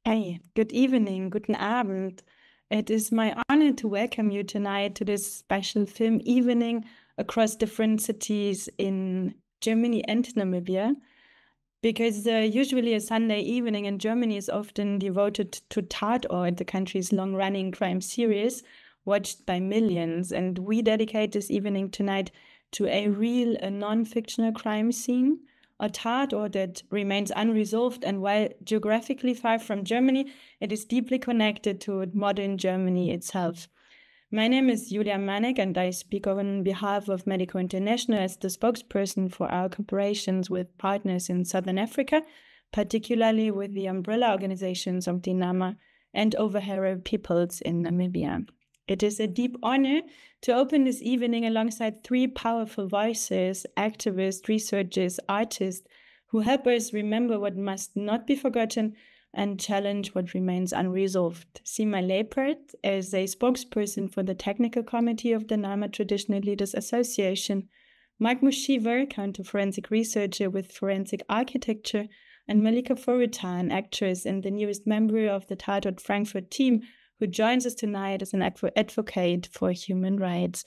Hey, good evening, guten Abend. It is my honor to welcome you tonight to this special film evening across different cities in Germany and Namibia. Because usually a Sunday evening in Germany is often devoted to Tatort, the country's long-running crime series, watched by millions. And we dedicate this evening tonight to a real, a non-fictional crime scene, a Tatort that remains unresolved. And while geographically far from Germany, it is deeply connected to modern Germany itself. My name is Julia Manek, and I speak on behalf of Medico International as the spokesperson for our cooperations with partners in Southern Africa, particularly with the umbrella organizations of the Nama and Overhero peoples in Namibia. It is a deep honor to open this evening alongside three powerful voices, activists, researchers, artists, who help us remember what must not be forgotten and challenge what remains unresolved. Sima Leipert is a spokesperson for the technical committee of the Nama Traditional Leaders Association, Mark Mushiver, counter-forensic researcher with forensic architecture, and Malika Foruta, an actress and the newest member of the Tatort Frankfurt team, who joins us tonight as an advocate for human rights.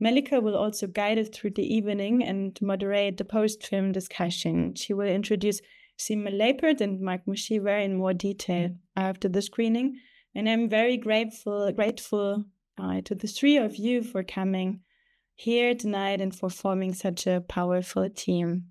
Malika will also guide us through the evening and moderate the post-film discussion. She will introduce Sima Leipert and Mark Mushiver in more detail after the screening. And I'm very grateful to the three of you for coming here tonight and for forming such a powerful team.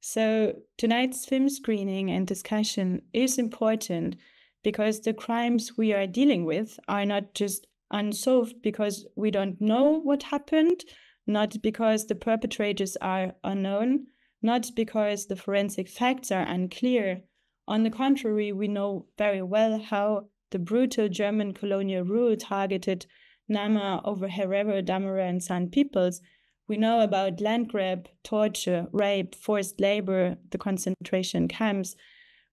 So tonight's film screening and discussion is important because the crimes we are dealing with are not just unsolved because we don't know what happened, not because the perpetrators are unknown, not because the forensic facts are unclear. On the contrary, we know very well how the brutal German colonial rule targeted Nama, Overhero, Damara, and San peoples. We know about land grab, torture, rape, forced labor, the concentration camps.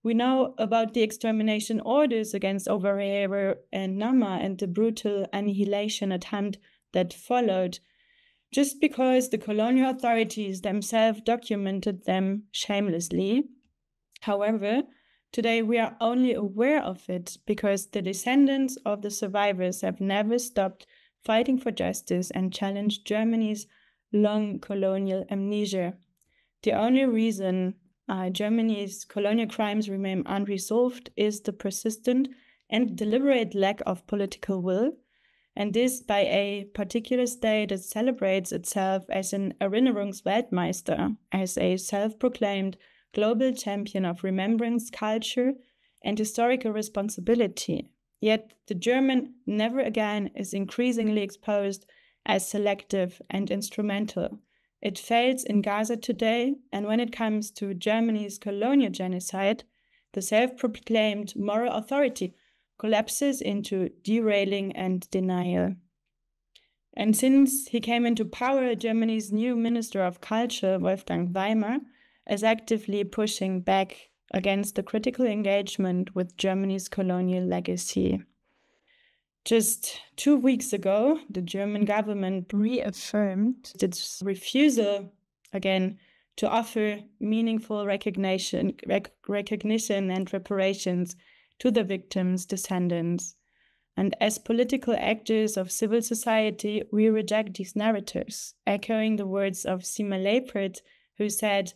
We know about the extermination orders against Overhero and Nama and the brutal annihilation attempt that followed, just because the colonial authorities themselves documented them shamelessly. However, today we are only aware of it because the descendants of the survivors have never stopped fighting for justice and challenged Germany's long colonial amnesia. The only reason Germany's colonial crimes remain unresolved is the persistent and deliberate lack of political will, and this by a particular state that celebrates itself as an Erinnerungsweltmeister, as a self-proclaimed global champion of remembrance culture and historical responsibility. Yet the German never again is increasingly exposed as selective and instrumental. It fails in Gaza today, and when it comes to Germany's colonial genocide, the self-proclaimed moral authority collapses into derailing and denial. And since he came into power, Germany's new Minister of Culture, Wolfgang Weimar, is actively pushing back against the critical engagement with Germany's colonial legacy. Just 2 weeks ago, the German government reaffirmed its refusal, again, to offer meaningful recognition and reparations to the victims' descendants. And as political actors of civil society, we reject these narratives, echoing the words of Sima Leipert, who said,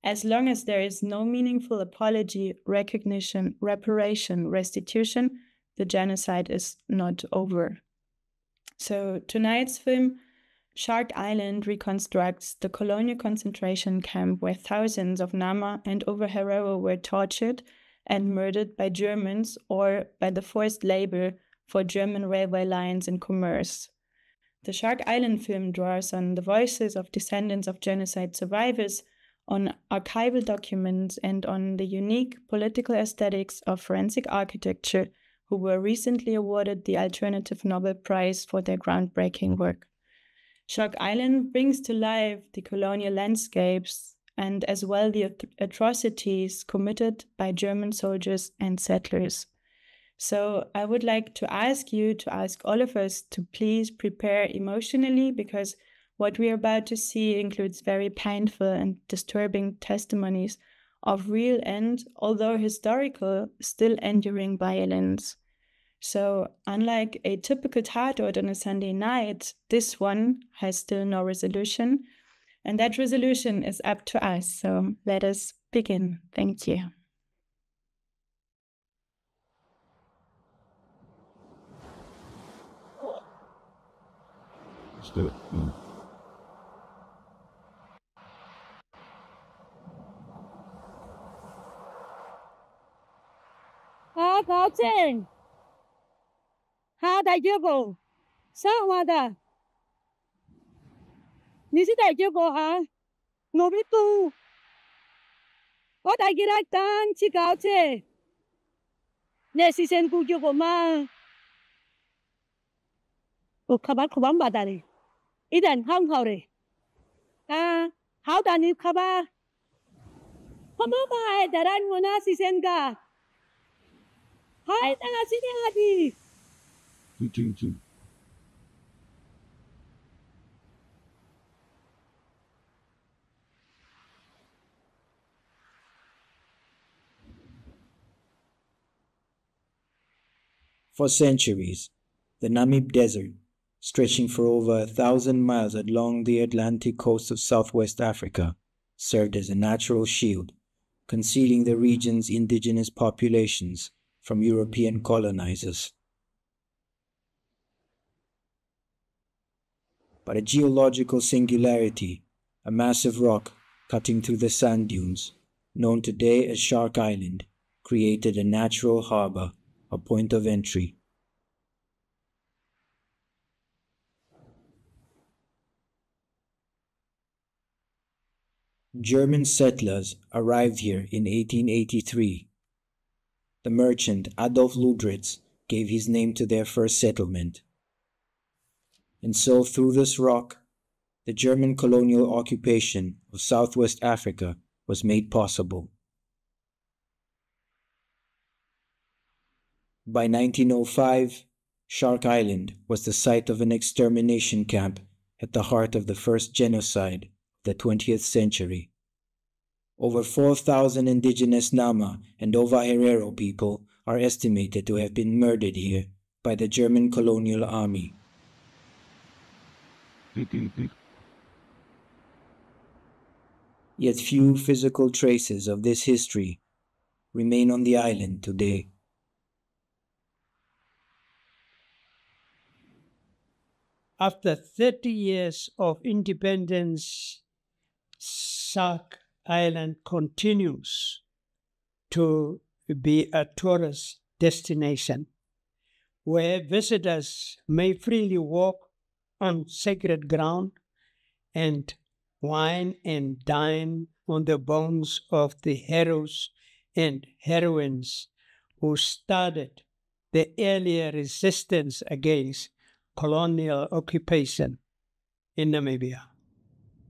"As long as there is no meaningful apology, recognition, reparation, restitution, the genocide is not over." So tonight's film, Shark Island, reconstructs the colonial concentration camp where thousands of Nama and Overhero were tortured and murdered by Germans or by the forced labor for German railway lines and commerce. The Shark Island film draws on the voices of descendants of genocide survivors, on archival documents, and on the unique political aesthetics of forensic architecture, who were recently awarded the Alternative Nobel Prize for their groundbreaking work. Shark Island brings to life the colonial landscapes and as well the atrocities committed by German soldiers and settlers. So I would like to ask all of us to please prepare emotionally, because what we are about to see includes very painful and disturbing testimonies of real and, although historical, still enduring violence. So unlike a typical tatort on a Sunday night, this one has still no resolution. And that resolution is up to us. So let us begin. Thank you. Let's do it. Có trên đại chưa bộ sao mà ta你是大chưa bộ hả我biết tu có đại kia đại tan chỉ cáo chế nè si sen cu chưa bộ mà kabar kubam bà đây idan không hậu rồi hậu ta ni kabar không có ai daran mona si sen ka hai tanga si ni hadi For centuries, the Namib Desert, stretching for over 1,000 miles along the Atlantic coast of southwest Africa, served as a natural shield, concealing the region's indigenous populations from European colonizers. But a geological singularity, a massive rock cutting through the sand dunes, known today as Shark Island, created a natural harbor, a point of entry. German settlers arrived here in 1883. The merchant Adolf Ludwig gave his name to their first settlement. And so through this rock, the German colonial occupation of Southwest Africa was made possible. By 1905, Shark Island was the site of an extermination camp at the heart of the first genocide of the 20th century. Over 4,000 indigenous Nama and Ova Herero people are estimated to have been murdered here by the German colonial army. Yet few physical traces of this history remain on the island today. After 30 years of independence, Shark Island continues to be a tourist destination where visitors may freely walk on sacred ground and wine and dine on the bones of the heroes and heroines who started the earlier resistance against colonial occupation in Namibia.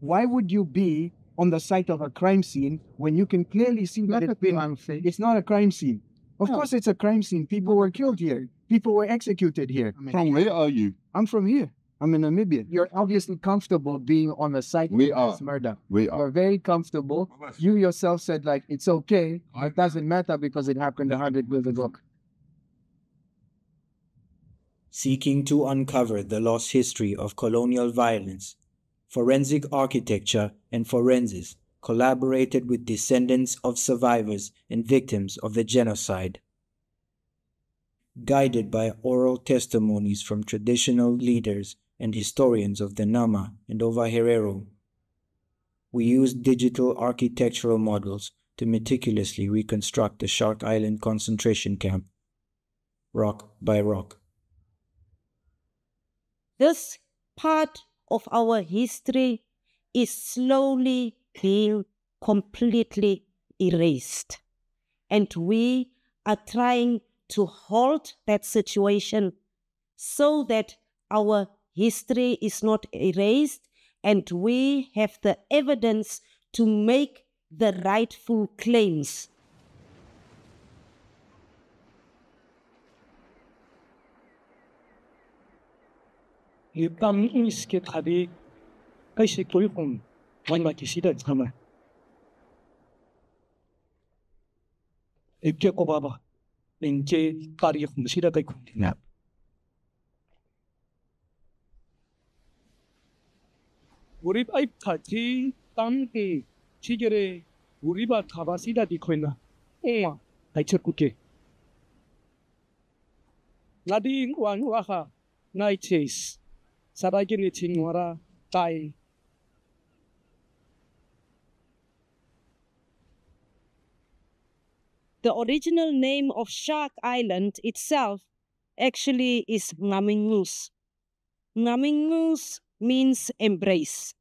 Why would you be on the site of a crime scene when you can clearly see that it's not a crime scene? Of course it's a crime scene. People were killed here. People were executed here. From where are you? I'm from here. I'm in Namibia. You're obviously comfortable being on the site of this murder. We are. You're very comfortable. You yourself said, like, it's okay. It doesn't matter because it happened 100 years ago. Seeking to uncover the lost history of colonial violence, forensic architecture and forensics collaborated with descendants of survivors and victims of the genocide. Guided by oral testimonies from traditional leaders and historians of the Nama and Ova Herero, we used digital architectural models to meticulously reconstruct the Shark Island concentration camp, rock by rock. This part of our history is slowly being completely erased. And we are trying to halt that situation so that our history is not erased and we have the evidence to make the rightful claims. 입제 꼽아봐. 인제 파리 공시라가 군디나. 우리 아이 같이 땅에 시절에 우리 바 타바시다 디코이나. 옹아 다이쳤구게. 나디 왕와하 나이체스. 사바기니 칭와라 따이. The original name of Shark Island itself actually is Ngamingus. Ngamingus means embrace.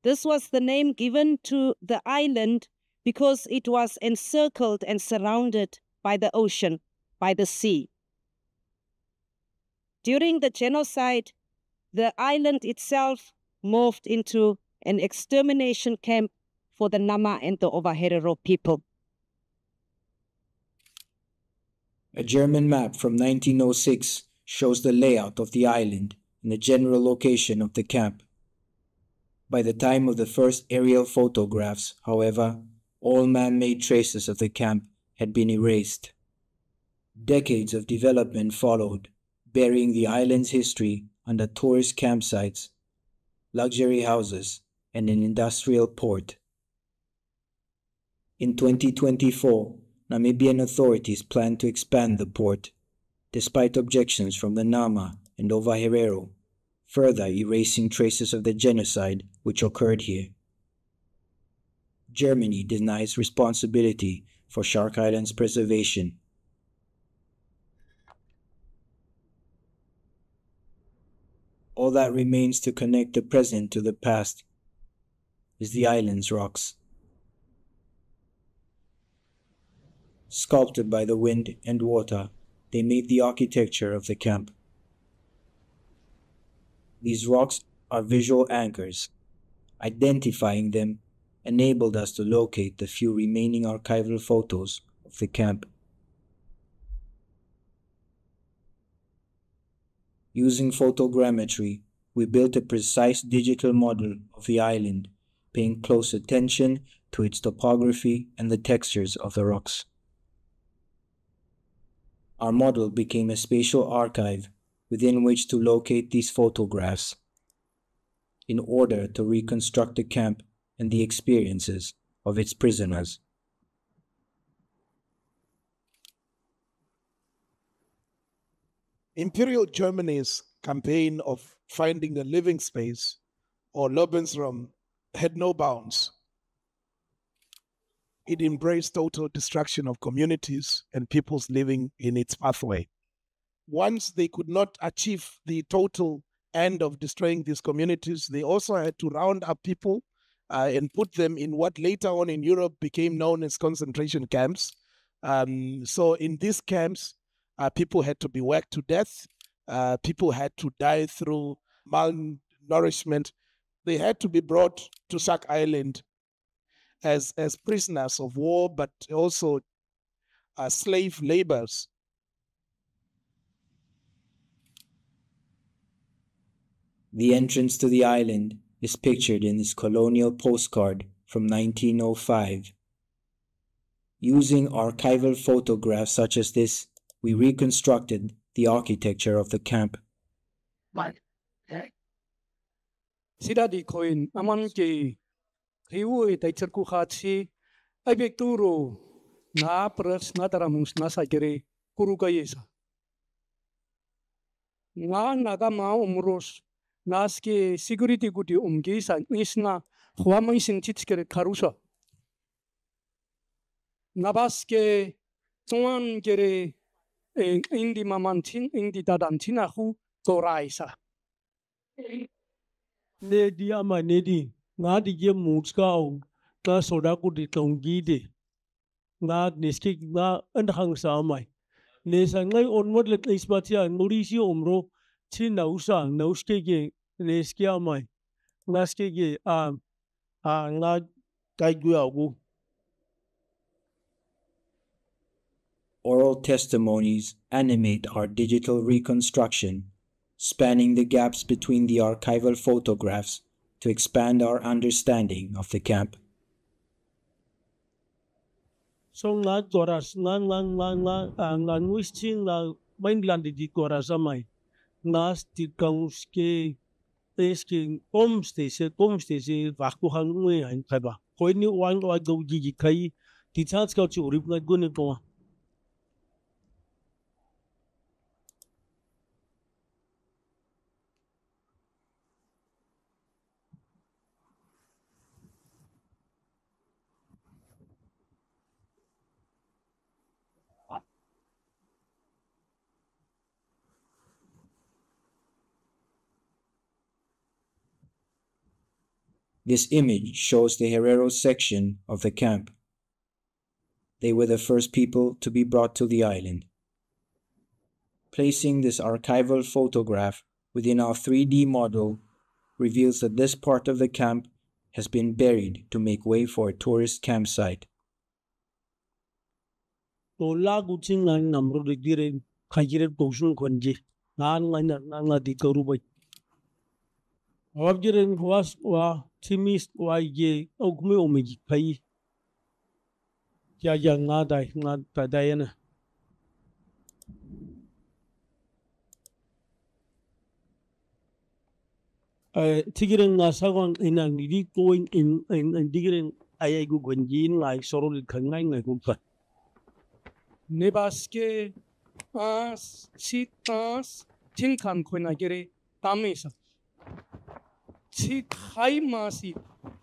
This was the name given to the island because it was encircled and surrounded by the ocean, by the sea. During the genocide, the island itself morphed into an extermination camp for the Nama and the Ovaherero people. A German map from 1906 shows the layout of the island and the general location of the camp. By the time of the first aerial photographs, however, all man-made traces of the camp had been erased. Decades of development followed, burying the island's history under tourist campsites, luxury houses, and an industrial port. In 2024, Namibian authorities plan to expand the port, despite objections from the Nama and Ovaherero, further erasing traces of the genocide which occurred here. Germany denies responsibility for Shark Island's preservation. All that remains to connect the present to the past is the island's rocks. Sculpted by the wind and water, they made the architecture of the camp. These rocks are visual anchors. Identifying them enabled us to locate the few remaining archival photos of the camp. Using photogrammetry, we built a precise digital model of the island, paying close attention to its topography and the textures of the rocks. Our model became a spatial archive within which to locate these photographs in order to reconstruct the camp and the experiences of its prisoners. Imperial Germany's campaign of finding a living space, or Lebensraum, had no bounds. It embraced total destruction of communities and peoples living in its pathway. Once they could not achieve the total end of destroying these communities, they also had to round up people and put them in what later on in Europe became known as concentration camps. So in these camps, people had to be worked to death. People had to die through malnourishment. They had to be brought to Shark Island as prisoners of war, but also slave laborers. The entrance to the island is pictured in this colonial postcard from 1905. Using archival photographs such as this, we reconstructed the architecture of the camp. Sida di koin aman ki hiu tai cerku khachi abek turo na pras na taramus na sakere kuru kayesa. Nga naga ma umros naske security guti umgi sa isna huamang sing chitskere karusa. Nabaske tuan kere indi mamantin indi dadantina hu toraisa. Ne dia ma ne di nga di ye mutskao ka soda ku di tongi de nga niski nga andhang sa mai ne sa ngai on mod le ispatia ngurisi umro chi nausa nauske ge neskia mai ngaske ge nga kai guagu. Oral testimonies animate our digital reconstruction, spanning the gaps between the archival photographs to expand our understanding of the camp. So nga toras nga nuisti nga mainland di toras amai. Nga sti kauske eski komstese vakku hangwe ein kaba. Koi ni wang wa go gigi kai di chance ka chu rip na gune ko. This image shows the Herero section of the camp. They were the first people to be brought to the island. Placing this archival photograph within our 3D model reveals that this part of the camp has been buried to make way for a tourist campsite. To lagu chingan namro de dire khajire kosun konje nga di karubai. Wabjiren was wa timis wa ye ogme omegi kai ya nga dayana. Tigiren nga sagon inang di going in digiren ayay gu gwenjin ngai sorol kangai ngai gu pat. Nebaske as sitas tinkan koinagere tamisa. Si khai masi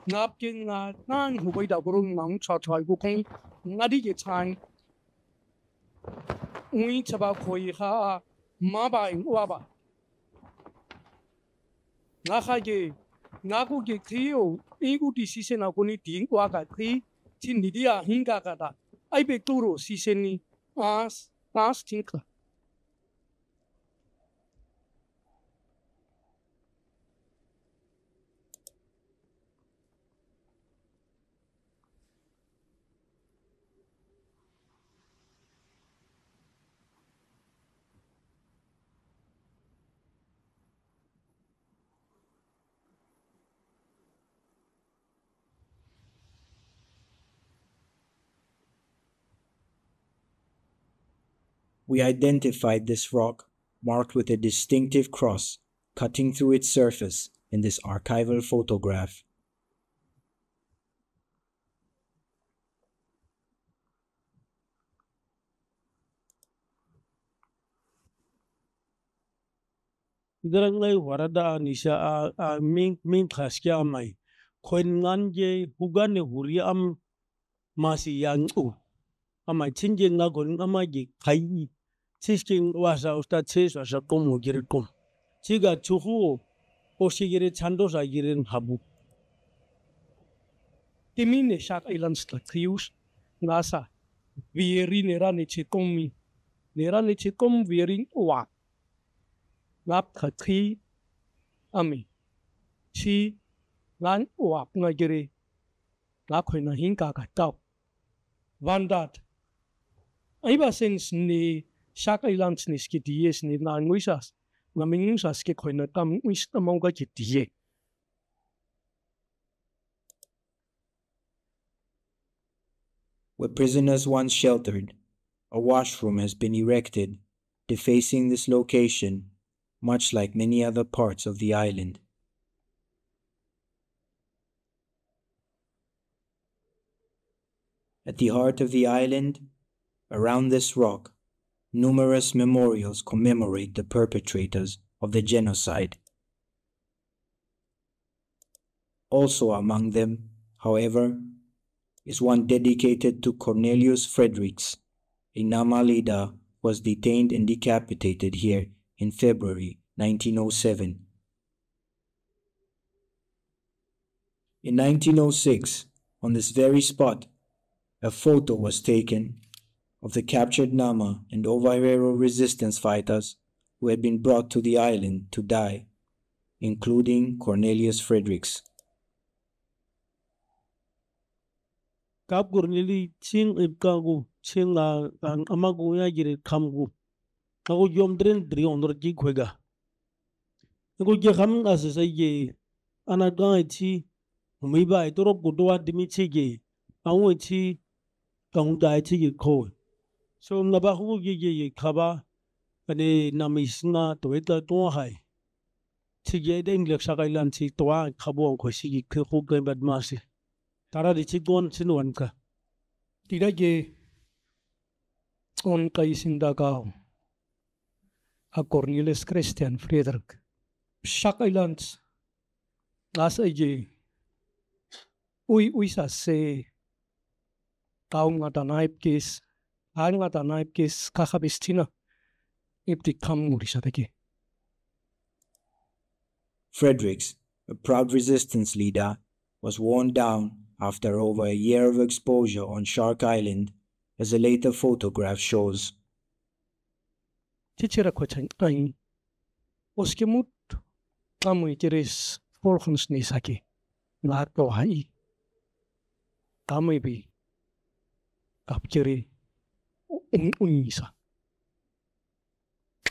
napkin na nan hubay da burung nang chachai gu kong ngadi ge chang ui chaba koi ha ma ba in wa ba na kha ge na ku ge khio igu di sisen na ko ni ding wa ga khi chin ni dia hinga ga da ai be tu ro sisen ni as tinka. We identified this rock marked with a distinctive cross cutting through its surface in this archival photograph. Idarang ngai warada nisha a min khaskia mai. Koin nganje hugane huri am masi yang amai chinje nga gon amagi kai. Chisking wasa usta ches wasa komu girikom. Chiga chuhu o shigire chandos a girin habu. Timine shak islands la krius ngasa vieri nerane chikomi nerane chikom vieri wa ngap khatri ami chi lan wa ngagire la khoina hinka ka tau vandat aiba sense ni shak islands ni skities ni na nguisas ngaminusas ke khoina tam uis tamonga kitie. Where prisoners once sheltered, a washroom has been erected, defacing this location, much like many other parts of the island. At the heart of the island, around this rock, numerous memorials commemorate the perpetrators of the genocide. Also among them, however, is one dedicated to Cornelius Fredericks, a Nama leader who was detained and decapitated here in February 1907. In 1906, on this very spot, a photo was taken of the captured Nama and Ovairero resistance fighters who had been brought to the island to die, including Cornelius Fredericks. Kap Corneli ching ipkagu ching la amagu ya gire kamgu. Aku yom dren dri onor ji kwega. Aku je kham asasa ye anaga chi umiba itoro kudwa dimi chige. Awu chi tong dai chi gi ko so nga ba hu gi khaba ane namis nga to eta to hai chi ge den lek sa kai lan chi to a khabo ko si gi khu ge bad ma si tara di chi don sin wan ka tira ge on kai sin da ka a Cornelis Christian Friedrich Shakailand las ge ui sa se tao nga ta naip kes nga ta naip kes kakhabistina ipti kam nguri sa teki. Fredericks, a proud resistance leader, was worn down after over a year of exposure on Shark Island, as a later photograph shows. Chichira kwachan oskimut kamu itiris volgens nisaki nga to hai kamu bi kapchiri unisa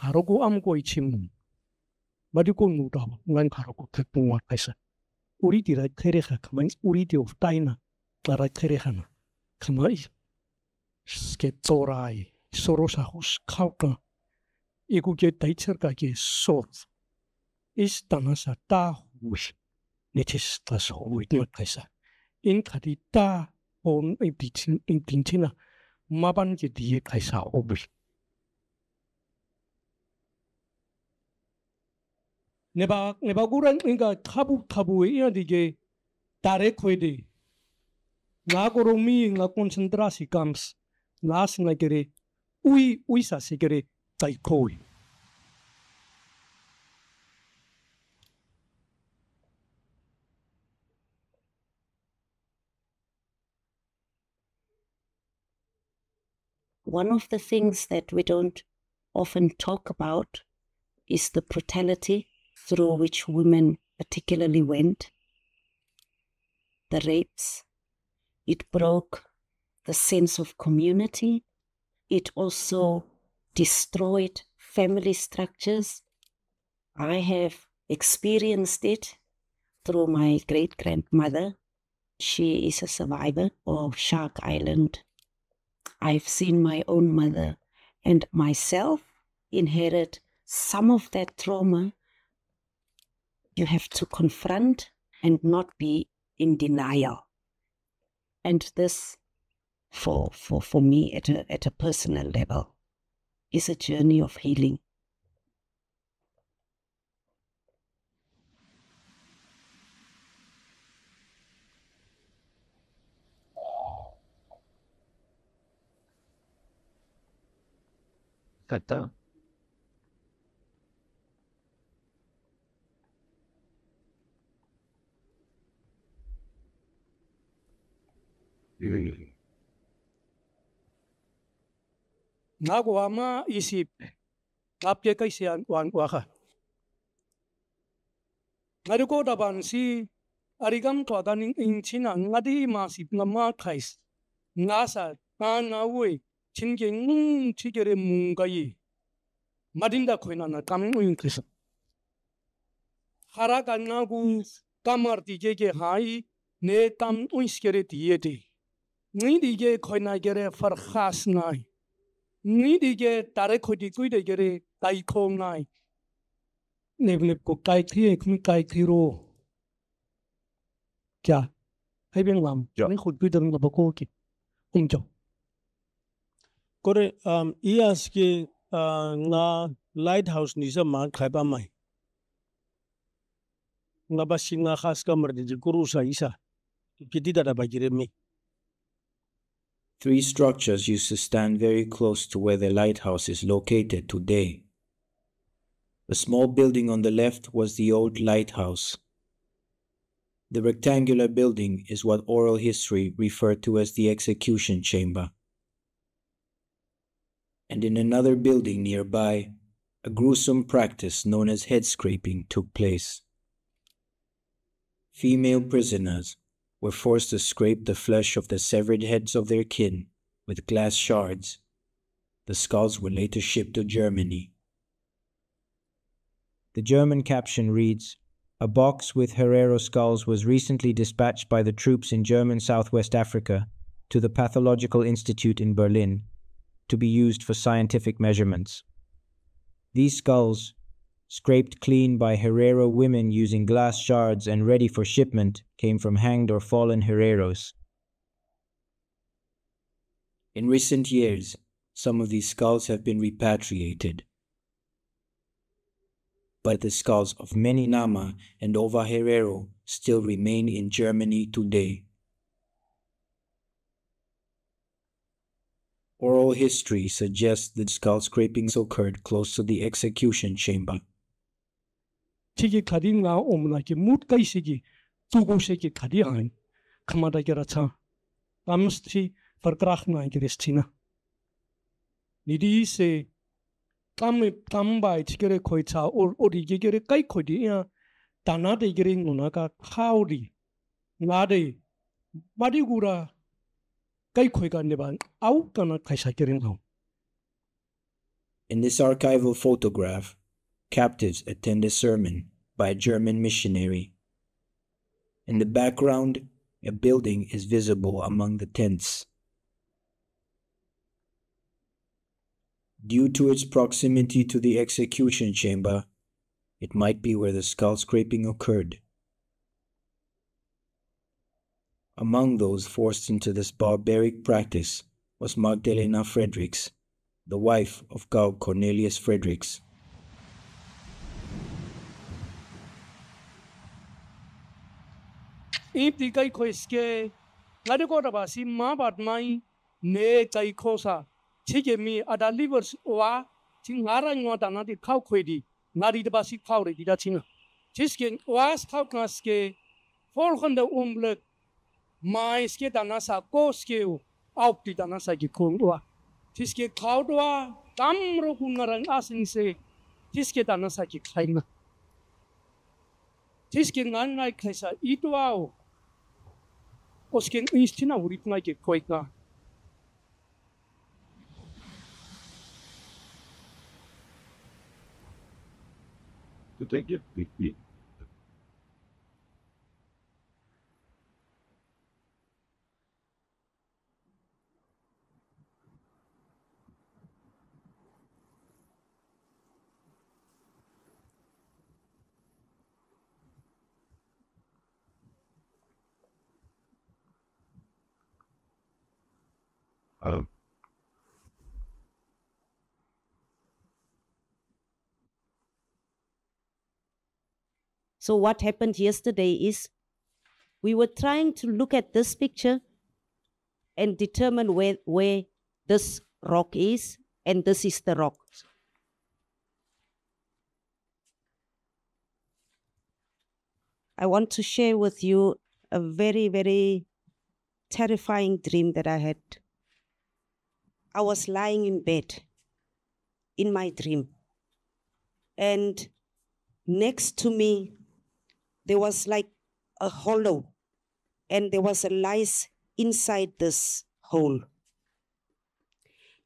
haroku am ko ichim badi ko nuta ngan haroku tekungwa kaisa uri tira kherekha khaman uri ti of taina klara kherekha na khamai sketsorai sorosa hus khauka iku ke taitser ka ke sort is tanasa ta hui netis tas hui no kaisa in khati ta on imtintina maban ke die kaisa obi neba guran inga tabu ya dige direkt kwede nga goromi nga konsentrasi camps nas nga gere ui sa sigere tai koi One of the things that we don't often talk about is the brutality through which women particularly went. The rapes. It broke the sense of community. It also destroyed family structures. I have experienced it through my great-grandmother. She is a survivor of Shark Island. I've seen my own mother and myself inherit some of that trauma. You have to confront and not be in denial. And this, for me at a personal level, is a journey of healing. Kata. Nagwama isip apye kaisi wan waka ngaruko daban si arigam to adaning inchina ngadi masip ngama khais ngasa tanawe chinge chigere mungai madinda khoina na kam uinkris haraga nagu kamar dige hai ne tam uiskere diete ni dige khoina gere farkhas nai ni dige tare khodi kui de gere tai khong nai ne ko kai thi khmi kai thiro kya hai beng lam ni khud kui dang ba ko ki jo kore ias ke nga lighthouse ni sa ma khaiba mai nga ba singa khas kamar de guru sa isa kiti da ba gire mi. 3 structures used to stand very close to where the lighthouse is located today. The small building on the left was the old lighthouse. The rectangular building is what oral history referred to as the execution chamber. And in another building nearby, a gruesome practice known as head scraping took place. Female prisoners were forced to scrape the flesh of the severed heads of their kin with glass shards. The skulls were later shipped to Germany. The German caption reads, "A box with Herero skulls was recently dispatched by the troops in German Southwest Africa to the Pathological Institute in Berlin to be used for scientific measurements. These skulls, scraped clean by Herero women using glass shards and ready for shipment, came from hanged or fallen Hereros. In recent years, some of these skulls have been repatriated, but the skulls of many Nama and Ova Herero still remain in Germany today. Oral history suggests that skull scrapings occurred close to the execution chamber. Tiki kadinga omna ki mut kai sigi tugu sigi kadi hain kamada geracha amsti verkrachna gerestina. Nidi se tambai tikere koicha or digere kai kodi ya dana de gering unaka kaudi ngade madigura kai koiga neban au kana kaisa gering hau. In this archival photograph, captives attend a sermon by a German missionary. In the background, a building is visible among the tents. Due to its proximity to the execution chamber, it might be where the skull scraping occurred. Among those forced into this barbaric practice was Magdalena Fredericks, the wife of Gauck Cornelius Fredericks. Iti kai koiske ngade ko ba si ma bat mai ne kai khosa chige mi ada livers wa ting ngara ngwa dana di khau khoidi ngari ba si khau re di da chinga chisken was khau kaske volgende oomblik mai ske dana sa koske op di dana sa ki khongwa chiske khawdwa tamro kunarang asin se chiske dana sa ki khaina chiske ngan ngai khaisa itwa Osken istina uritna ke koika. To take it, big. So what happened yesterday is we were trying to look at this picture and determine where this rock is, and this is the rock. I want to share with you a very, very terrifying dream that I had. I was lying in bed in my dream, and next to me there was like a hollow, and there was a lice inside this hole.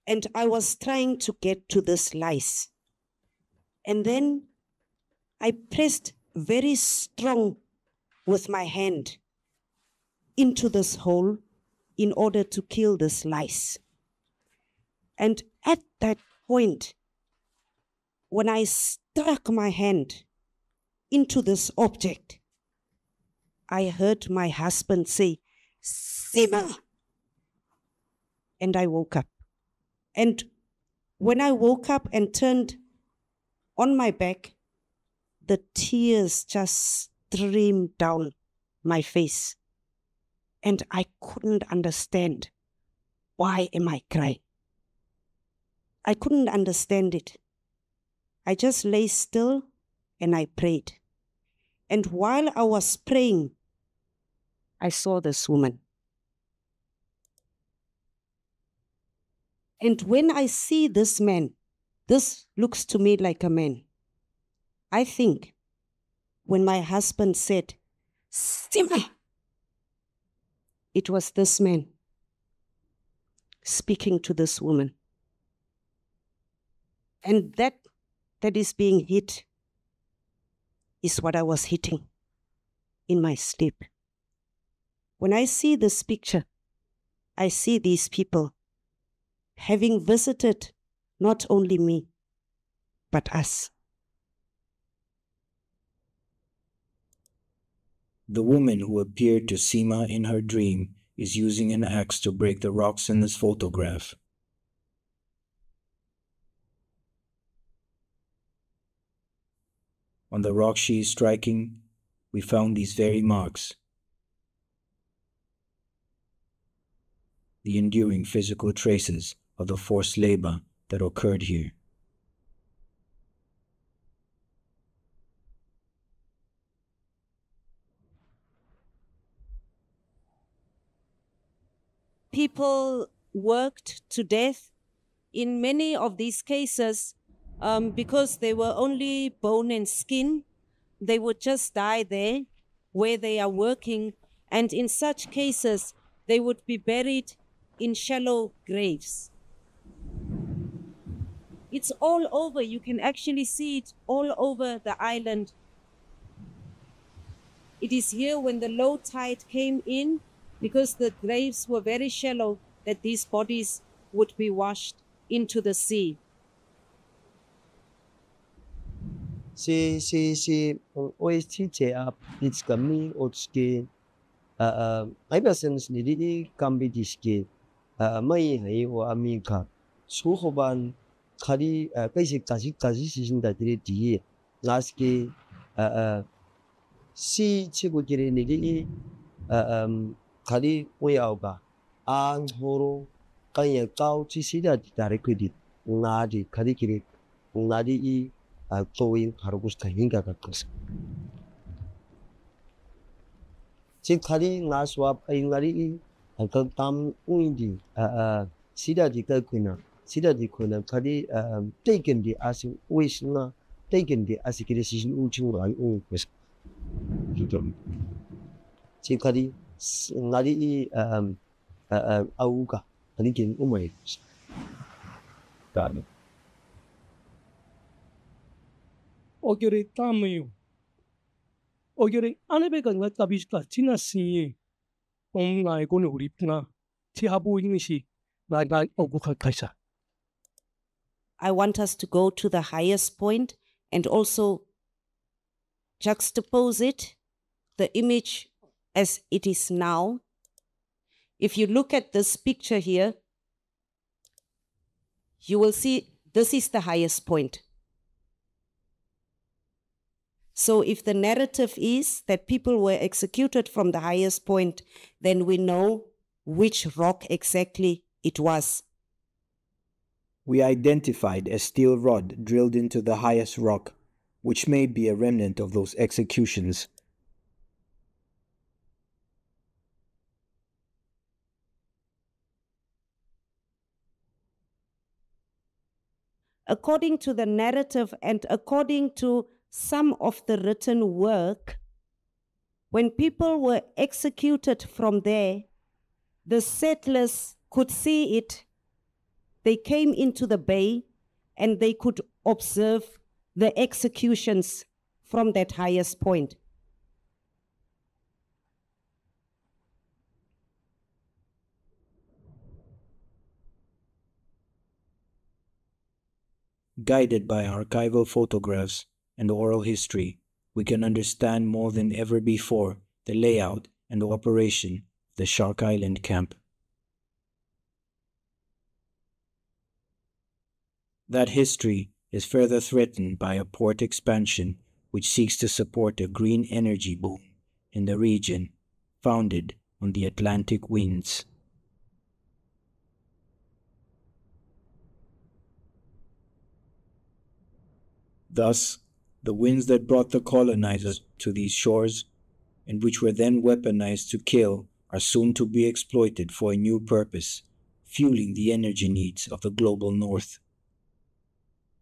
And I was trying to get to this lice. And then I pressed very strong with my hand into this hole in order to kill this lice. And at that point, when I struck my hand into this object, I heard my husband say, "Simmer." And I woke up. And when I woke up and turned on my back, the tears just streamed down my face. And I couldn't understand, why am I crying? I couldn't understand it. I just lay still and I prayed. And while I was praying, I saw this woman. And when I see this man, this looks to me like a man. I think when my husband said, "Simmer," it was this man speaking to this woman. And that is being hit is what I was hitting in my sleep. When I see this picture, I see these people having visited not only me, but us. The woman who appeared to Seema in her dream is using an axe to break the rocks in this photograph. On the rock she is striking, we found these very marks. The enduring physical traces of the forced labor that occurred here. People worked to death in many of these cases because they were only bone and skin. They would just die there where they are working, and in such cases they would be buried in shallow graves. It's all over. You can actually see it all over the island. It is here when the low tide came in, because the graves were very shallow, that these bodies would be washed into the sea. Si OST up it's kami otski I basens nidi kambi diski mai hai wa amika suhoban khari kaisi kaji sisin da dire di naski si chigo gire nidi khari oyauba ang horo kaya kau chi sida direct credit ngadi khari kire ngadi I going harugusta hinga kakas. Si khari ngaswap ay ngari ang tam uindi sida di kuna khari taken di asing wish na taken di asik decision uching ay kwes. Si khari ngari auka khari kin umay. Done. Ogere tamayo. Ogere anebega nga tabishka tina siye. Nga egone uripna. Tihabu ingnishi. Na oguka kaisa. I want us to go to the highest point and also juxtapose it, the image as it is now. If you look at this picture here, you will see this is the highest point. So if the narrative is that people were executed from the highest point, then we know which rock exactly it was. We identified a steel rod drilled into the highest rock, which may be a remnant of those executions. According to the narrative and according to some of the written work, when people were executed from there, the settlers could see it. They came into the bay and they could observe the executions from that highest point. Guided by archival photographs and oral history, we can understand more than ever before the layout and operation of the Shark Island camp. That history is further threatened by a port expansion which seeks to support a green energy boom in the region, founded on the Atlantic winds. Thus, the winds that brought the colonizers to these shores, and which were then weaponized to kill, are soon to be exploited for a new purpose, fueling the energy needs of the global north.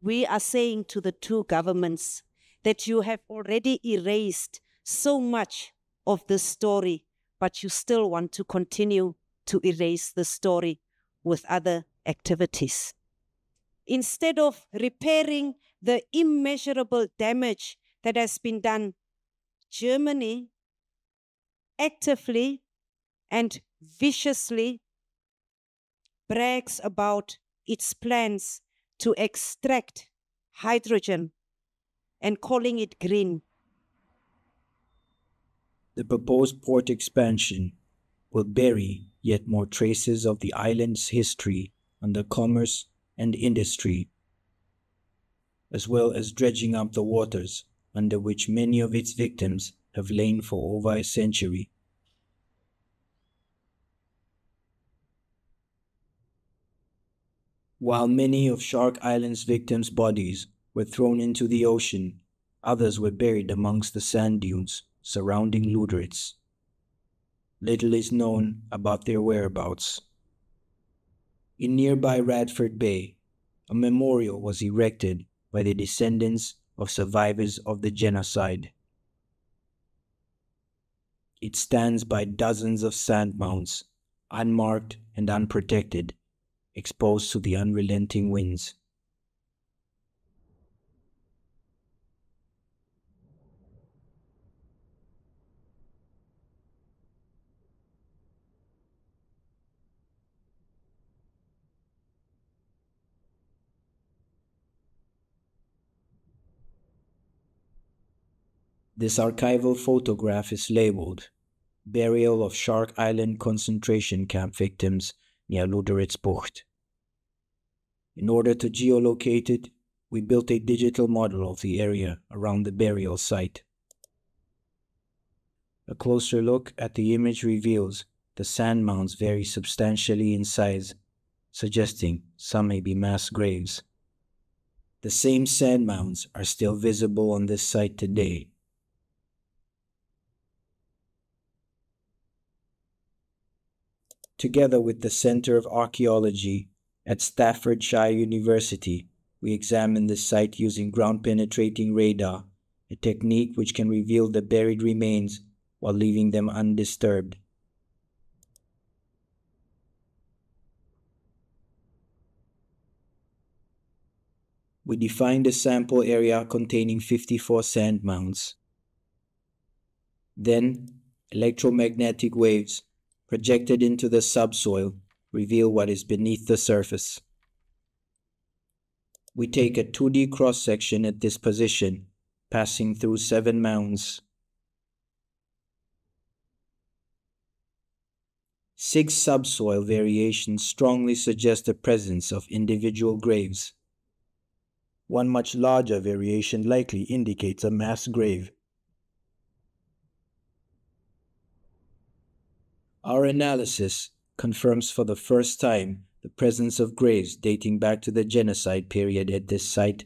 We are saying to the two governments that you have already erased so much of this story, but you still want to continue to erase the story with other activities. Instead of repairing the immeasurable damage that has been done, Germany actively and viciously brags about its plans to extract hydrogen and calling it green. The proposed port expansion will bury yet more traces of the island's history under commerce and industry, as well as dredging up the waters under which many of its victims have lain for over a century. While many of Shark Island's victims' bodies were thrown into the ocean, others were buried amongst the sand dunes surrounding Lüderitz. Little is known about their whereabouts. In nearby Radford Bay, a memorial was erected by the descendants of survivors of the genocide. It stands by dozens of sand mounds, unmarked and unprotected, exposed to the unrelenting winds. This archival photograph is labeled Burial of Shark Island Concentration Camp Victims near Lüderitzbucht. In order to geolocate it, we built a digital model of the area around the burial site. A closer look at the image reveals the sand mounds vary substantially in size, suggesting some may be mass graves. The same sand mounds are still visible on this site today. Together with the Center of Archaeology at Staffordshire University, we examined the site using ground-penetrating radar, a technique which can reveal the buried remains while leaving them undisturbed. We defined a sample area containing 54 sand mounds. Then, electromagnetic waves projected into the subsoil reveal what is beneath the surface. We take a 2D cross-section at this position, passing through 7 mounds. 6 subsoil variations strongly suggest the presence of individual graves. One much larger variation likely indicates a mass grave. Our analysis confirms for the first time the presence of graves dating back to the genocide period at this site,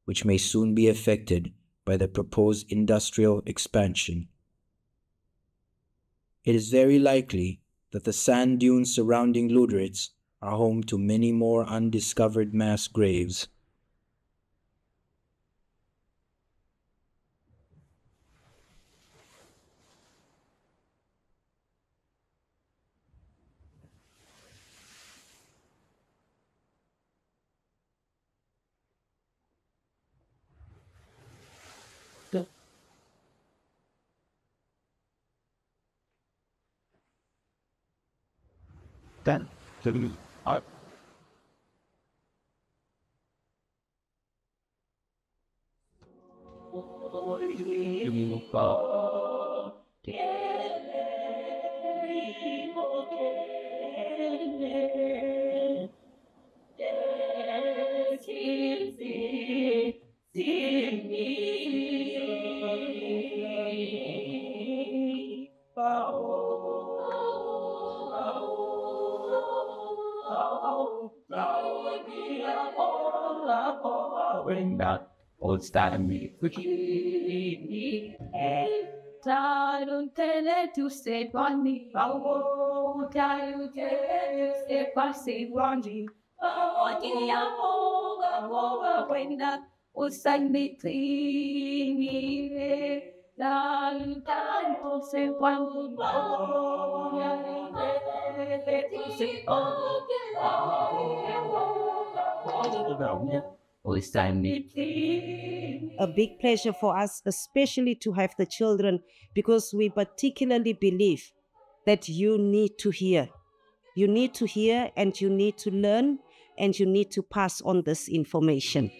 which may soon be affected by the proposed industrial expansion. It is very likely that the sand dunes surrounding Lüderitz are home to many more undiscovered mass graves. Then, I bring that old style music. Don't tell it to say funny. Oh, don't tell it to say funny. Oh, dear, oh, when that was sang me clean. Don't say funny. A big pleasure for us, especially to have the children, because we particularly believe that you need to hear You need to hear and you need to learn and you need to pass on this information.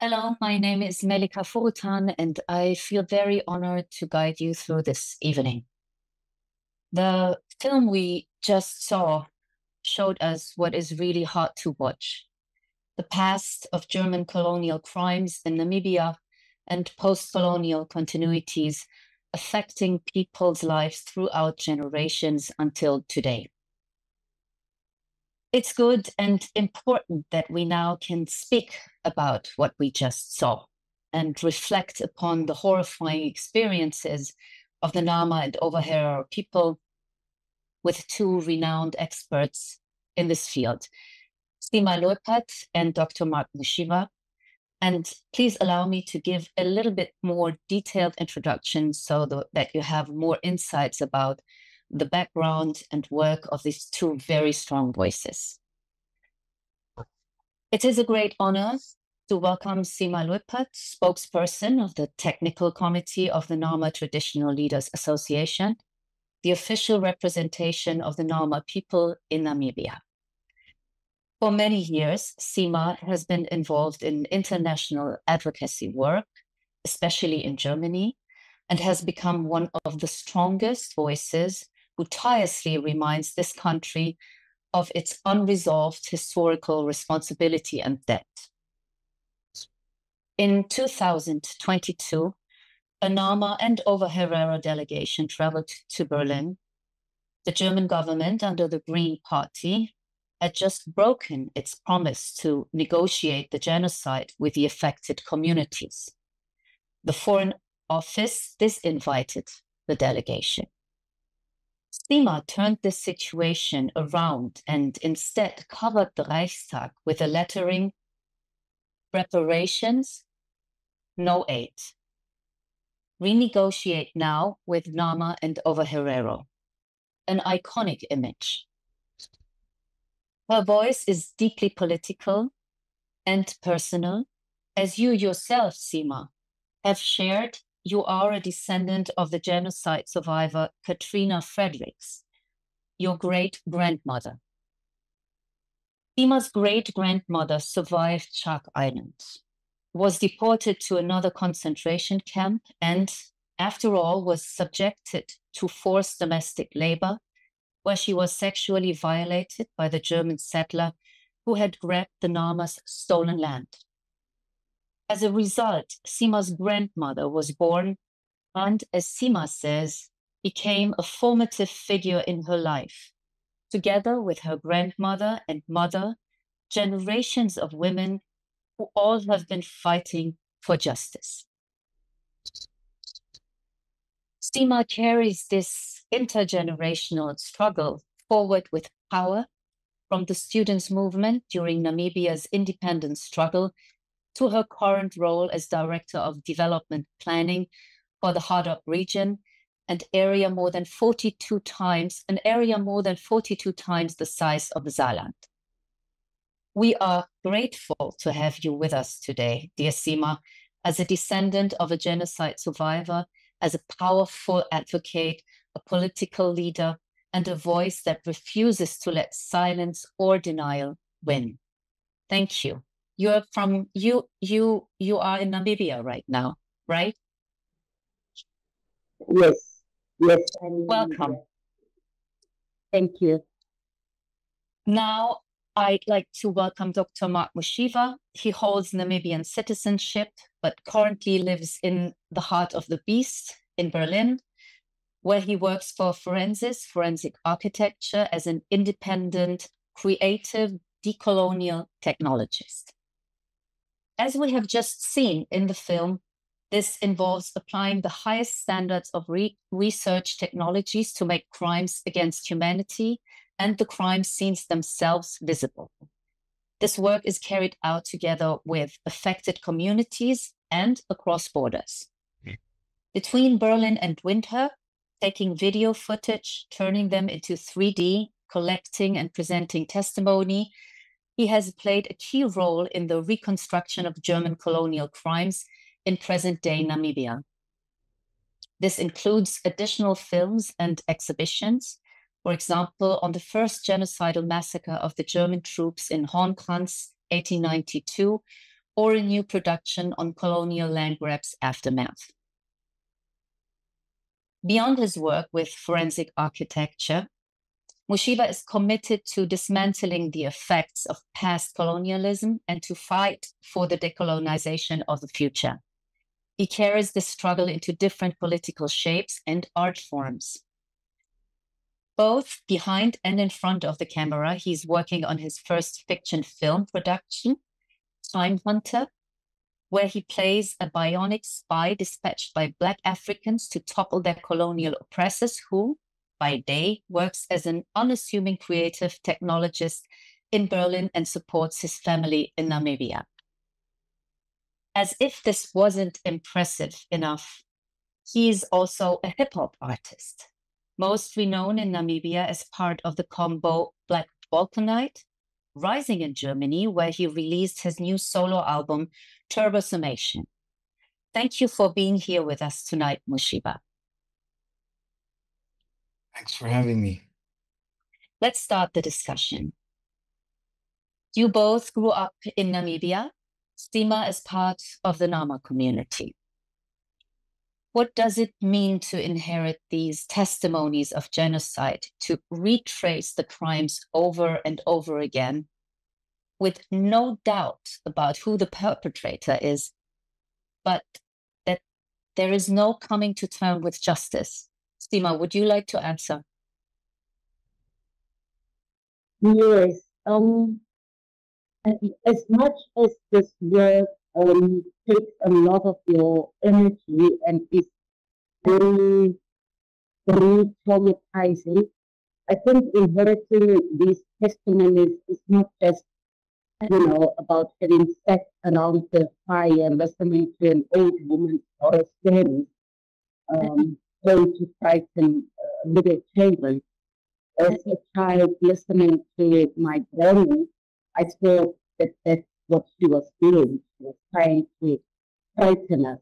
Hello, my name is Melika Furutan, and I feel very honored to guide you through this evening. The film we just saw showed us what is really hard to watch: the past of German colonial crimes in Namibia and post-colonial continuities affecting people's lives throughout generations until today. It's good and important that we now can speak about what we just saw and reflect upon the horrifying experiences of the Nama and Overherero people with two renowned experts in this field, Sima Loipat and Dr. Mark Mushiba. And please allow me to give a little bit more detailed introduction so that you have more insights about the background and work of these two very strong voices. It is a great honor to welcome Sima Loipat, spokesperson of the Technical Committee of the Nama Traditional Leaders Association, the official representation of the Nama people in Namibia. For many years, Sima has been involved in international advocacy work, especially in Germany, and has become one of the strongest voices who tirelessly reminds this country of its unresolved historical responsibility and debt. In 2022, a Nama and Overherero delegation traveled to Berlin. The German government, under the Green Party, had just broken its promise to negotiate the genocide with the affected communities. The Foreign Office disinvited the delegation. Sima turned this situation around and instead covered the Reichstag with a lettering, "Reparations, no aid. Renegotiate now with Nama and Overherero." An iconic image. Her voice is deeply political and personal. As you yourself, Sima, have shared, you are a descendant of the genocide survivor Katrina Fredericks, your great-grandmother. Sima's great-grandmother survived Shark Island, was deported to another concentration camp, and, after all, was subjected to forced domestic labor, where she was sexually violated by the German settler who had grabbed the Nama's stolen land. As a result, Sima's grandmother was born and, as Sima says, became a formative figure in her life. Together with her grandmother and mother, generations of women who all have been fighting for justice. Sima carries this intergenerational struggle forward with power, from the students' movement during Namibia's independence struggle to her current role as Director of Development Planning for the Hadop region, an area more than 42 times the size of the Saarland. We are grateful to have you with us today, dear Sima, as a descendant of a genocide survivor, as a powerful advocate, a political leader, and a voice that refuses to let silence or denial win. Thank you. You are in Namibia right now, right? Yes, yes. Welcome. Thank you. Now, I'd like to welcome Dr. Mark Mushiva. He holds Namibian citizenship, but currently lives in the heart of the beast in Berlin, where he works for forensic architecture, as an independent, creative, decolonial technologist. As we have just seen in the film, this involves applying the highest standards of research technologies to make crimes against humanity and the crime scenes themselves visible. This work is carried out together with affected communities and across borders. Between Berlin and Windhoek, taking video footage, turning them into 3D, collecting and presenting testimony, he has played a key role in the reconstruction of German colonial crimes in present-day Namibia. This includes additional films and exhibitions, for example, on the first genocidal massacre of the German troops in Hornkrans, 1892, or a new production on colonial land grabs aftermath. Beyond his work with forensic architecture, Mushiva is committed to dismantling the effects of past colonialism and to fight for the decolonization of the future. He carries this struggle into different political shapes and art forms. Both behind and in front of the camera, he's working on his first fiction film production, Time Hunter, where he plays a bionic spy dispatched by Black Africans to topple their colonial oppressors, who, by day, works as an unassuming creative technologist in Berlin and supports his family in Namibia. As if this wasn't impressive enough, he is also a hip-hop artist, most renowned in Namibia as part of the combo Black Balkanite, rising in Germany, where he released his new solo album, Turbo Summation. Thank you for being here with us tonight, Mushiva. Thanks for having me. Let's start the discussion. You both grew up in Namibia. Sima is part of the Nama community. What does it mean to inherit these testimonies of genocide, to retrace the crimes over and over again, with no doubt about who the perpetrator is, but that there is no coming to terms with justice? Sima, would you like to answer? Yes. As much as this work takes a lot of your energy and is very, very traumatizing, I think inheriting these testimonies is not just, about having sat around the fire listening to an old woman's horror stories, going to frighten little children. As a child listening to my granny, I thought that that's what she was doing. She was trying to frighten us.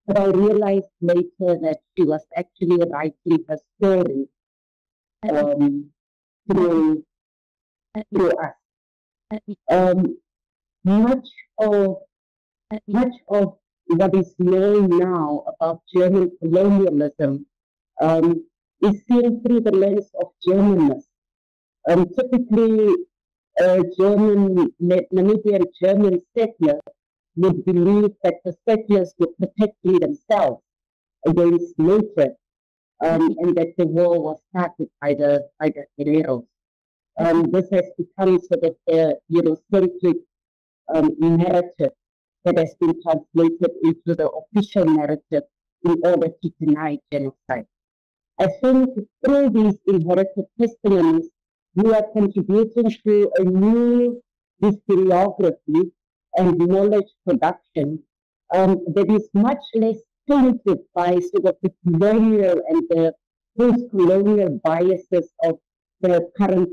But I realized later that she was actually writing her story through us. Much of what is known now about German colonialism is seen through the lens of Germanness. Typically, Namibian German settlers would believe that the settlers were protecting themselves against nature, and that the war was started by the Guerreros. This has become sort of a Eurocentric narrative that has been translated into the official narrative in order to deny genocide. I think through these inherited testimonies, we are contributing to a new historiography and knowledge production that is much less tainted by sort of the colonial and the post-colonial biases of the current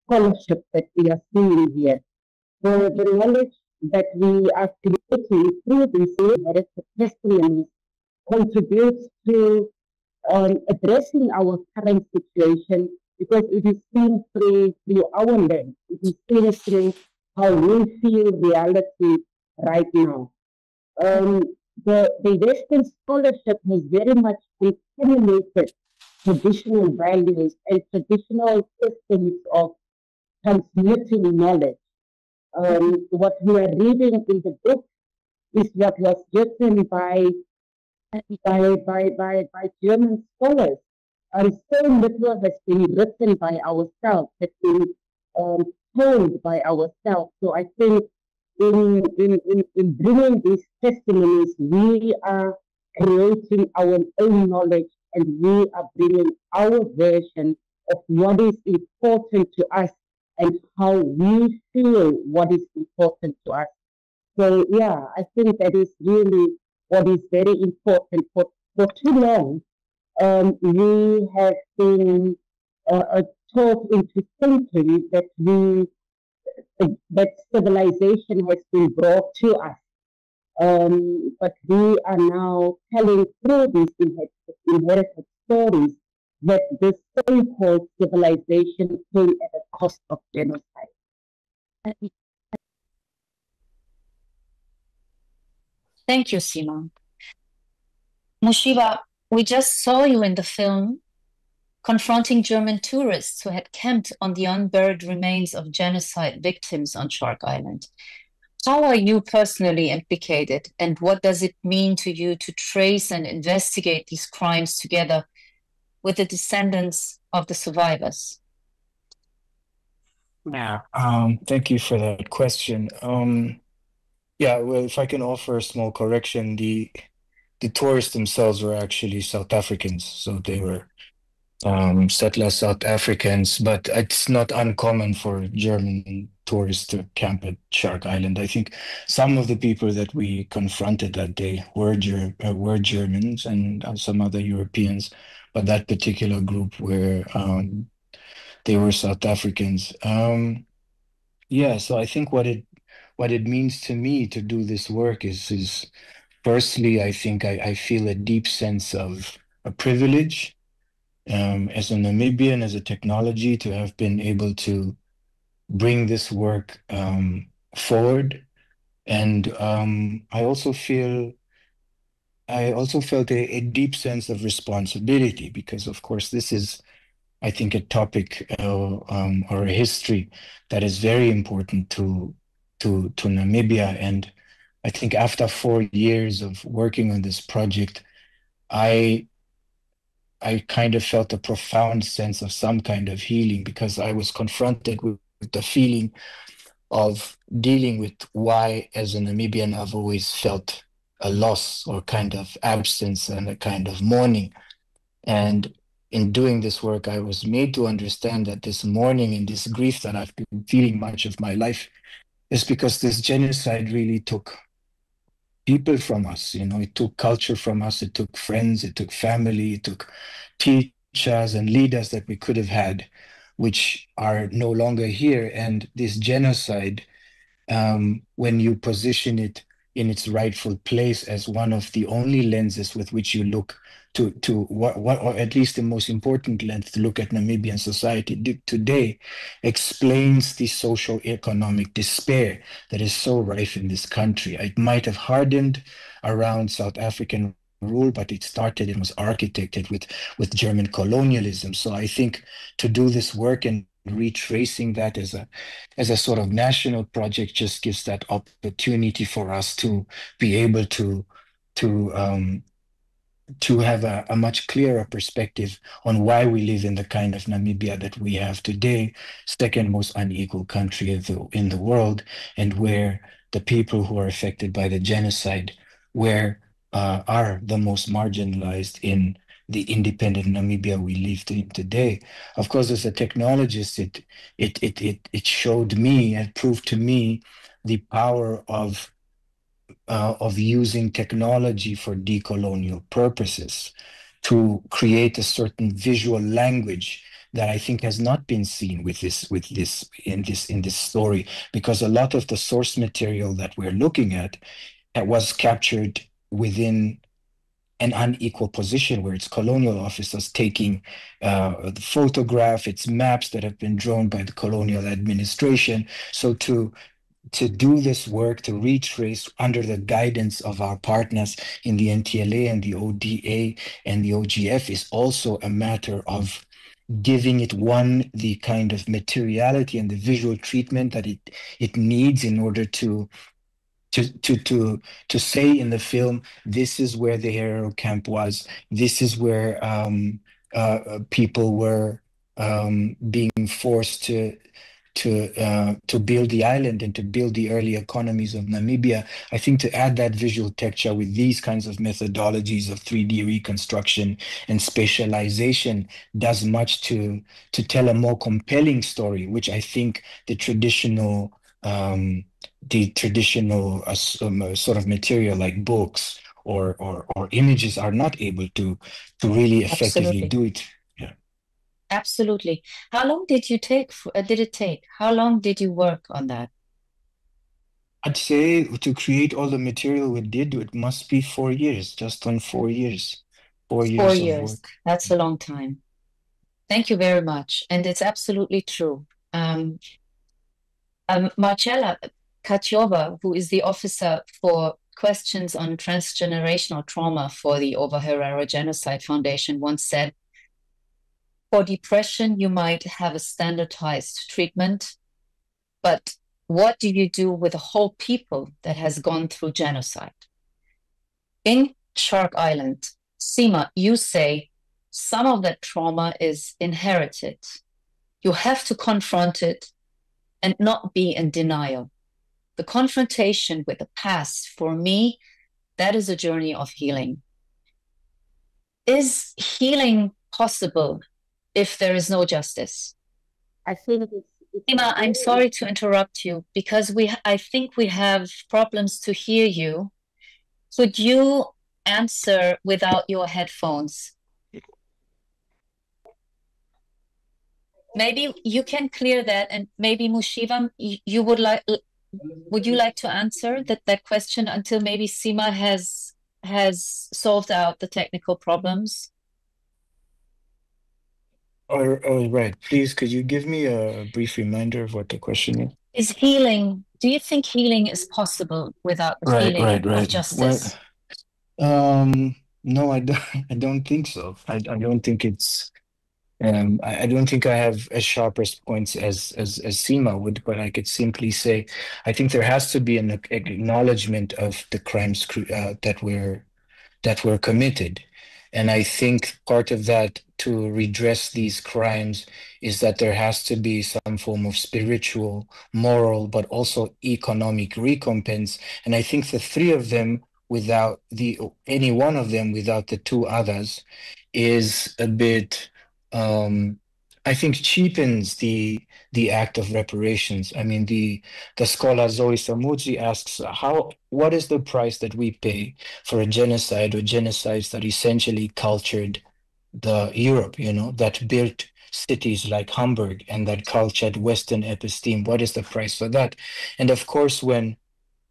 scholarship that we are seeing here. The knowledge that we are creating through these narrative testimonies contributes to addressing our current situation, because it is seen through our lens. It is seen through how we feel reality right now. The Western scholarship has very much disseminated traditional values and traditional systems of transmitting knowledge. What we are reading in the book is what was written by German scholars. And so little has been written by ourselves, has been told by ourselves. So I think in bringing these testimonies, we are creating our own knowledge, and we are bringing our version of what is important to us and how we feel what is important to us. So yeah, I think that is really what is very important. For too long, we have been taught into thinking that that civilization has been brought to us. But we are now telling through these inherited stories that this so-called civilization came at a cost of genocide. Thank you, Sima. Mushiba, we just saw you in the film confronting German tourists who had camped on the unburied remains of genocide victims on Shark Island. How are you personally implicated, and what does it mean to you to trace and investigate these crimes together with the descendants of the survivors? Yeah, thank you for that question. Yeah, well, if I can offer a small correction, the tourists themselves were actually South Africans, so they were settler South Africans, but it's not uncommon for German tourists to camp at Shark Island. I think some of the people that we confronted that day were Germans and some other Europeans, but that particular group were they were South Africans. Yeah, so I think what it means to me to do this work is firstly, I think I feel a deep sense of a privilege as a Namibian, as a technology, to have been able to bring this work forward. And I also felt a deep sense of responsibility, because of course this is, I think, a topic or a history that is very important to Namibia. And I think after 4 years of working on this project, I kind of felt a profound sense of some kind of healing, because I was confronted with the feeling of dealing with why, as a Namibian, I've always felt a loss or kind of absence and a kind of mourning. And in doing this work, I was made to understand that this mourning and this grief that I've been feeling much of my life is because this genocide really took people from us. It took culture from us, it took friends, it took family, it took teachers and leaders that we could have had, which are no longer here. And this genocide, when you position it in its rightful place as one of the only lenses with which you look to what, or at least the most important lens to look at Namibian society today, explains the socio-economic despair that is so rife in this country. It might have hardened around South African rule, but it was architected with German colonialism. So I think to do this work and retracing that as a sort of national project just gives that opportunity for us to be able to have a much clearer perspective on why we live in the kind of Namibia that we have today, second most unequal country in the world, and where the people who are affected by the genocide are the most marginalized in the independent Namibia we live in today. Of course, as a technologist, it showed me and proved to me the power of using technology for decolonial purposes to create a certain visual language that I think has not been seen in this story, because a lot of the source material that we're looking at was captured within an unequal position, where it's colonial officers taking the photograph, it's maps that have been drawn by the colonial administration. So to do this work, to retrace under the guidance of our partners in the NTLA and the ODA and the OGF, is also a matter of giving it, the kind of materiality and the visual treatment that it needs in order to say in the film, this is where the Herero camp was, this is where people were being forced to build the island and to build the early economies of Namibia. I think to add that visual texture with these kinds of methodologies of 3D reconstruction and spatialization does much to tell a more compelling story, which I think the traditional sort of material like books or images are not able to really effectively do it. Absolutely. How long did it take? How long did you work on that? I'd say to create all the material we did, it must be 4 years, just on 4 years. 4 years 4 years. of work. That's a long time. Thank you very much. And it's absolutely true. Marcella Katyova, who is the officer for questions on transgenerational trauma for the Over Herero Genocide Foundation, once said, for depression, you might have a standardized treatment, but what do you do with a whole people that has gone through genocide? In Shark Island, Seema, you say some of that trauma is inherited. You have to confront it and not be in denial. The confrontation with the past, for me, that is a journey of healing. Is healing possible if there is no justice? I think Seema, I'm sorry to interrupt you, because I think we have problems to hear you. Could you answer without your headphones? Maybe you can clear that, and maybe Mushivam, would you like to answer that question until maybe Seema has solved out the technical problems? Right. Please, could you give me a brief reminder of what the question is? Do you think healing is possible without the feeling of justice? Well, no, I don't think so. I don't think it's I don't think I have as sharp points as Seema would, but I could simply say I think there has to be an acknowledgement of the crimes that were committed. And I think part of that to redress these crimes is that there has to be some form of spiritual, moral, but also economic recompense. And I think the three of them, without any one of them without the two others, is a bit, I think, cheapens the act of reparations. I mean, the scholar Zoe Samudzi asks, what is the price that we pay for a genocide or genocides that essentially cultured the Europe, that built cities like Hamburg and that cultured Western episteme? What is the price for that? And of course, when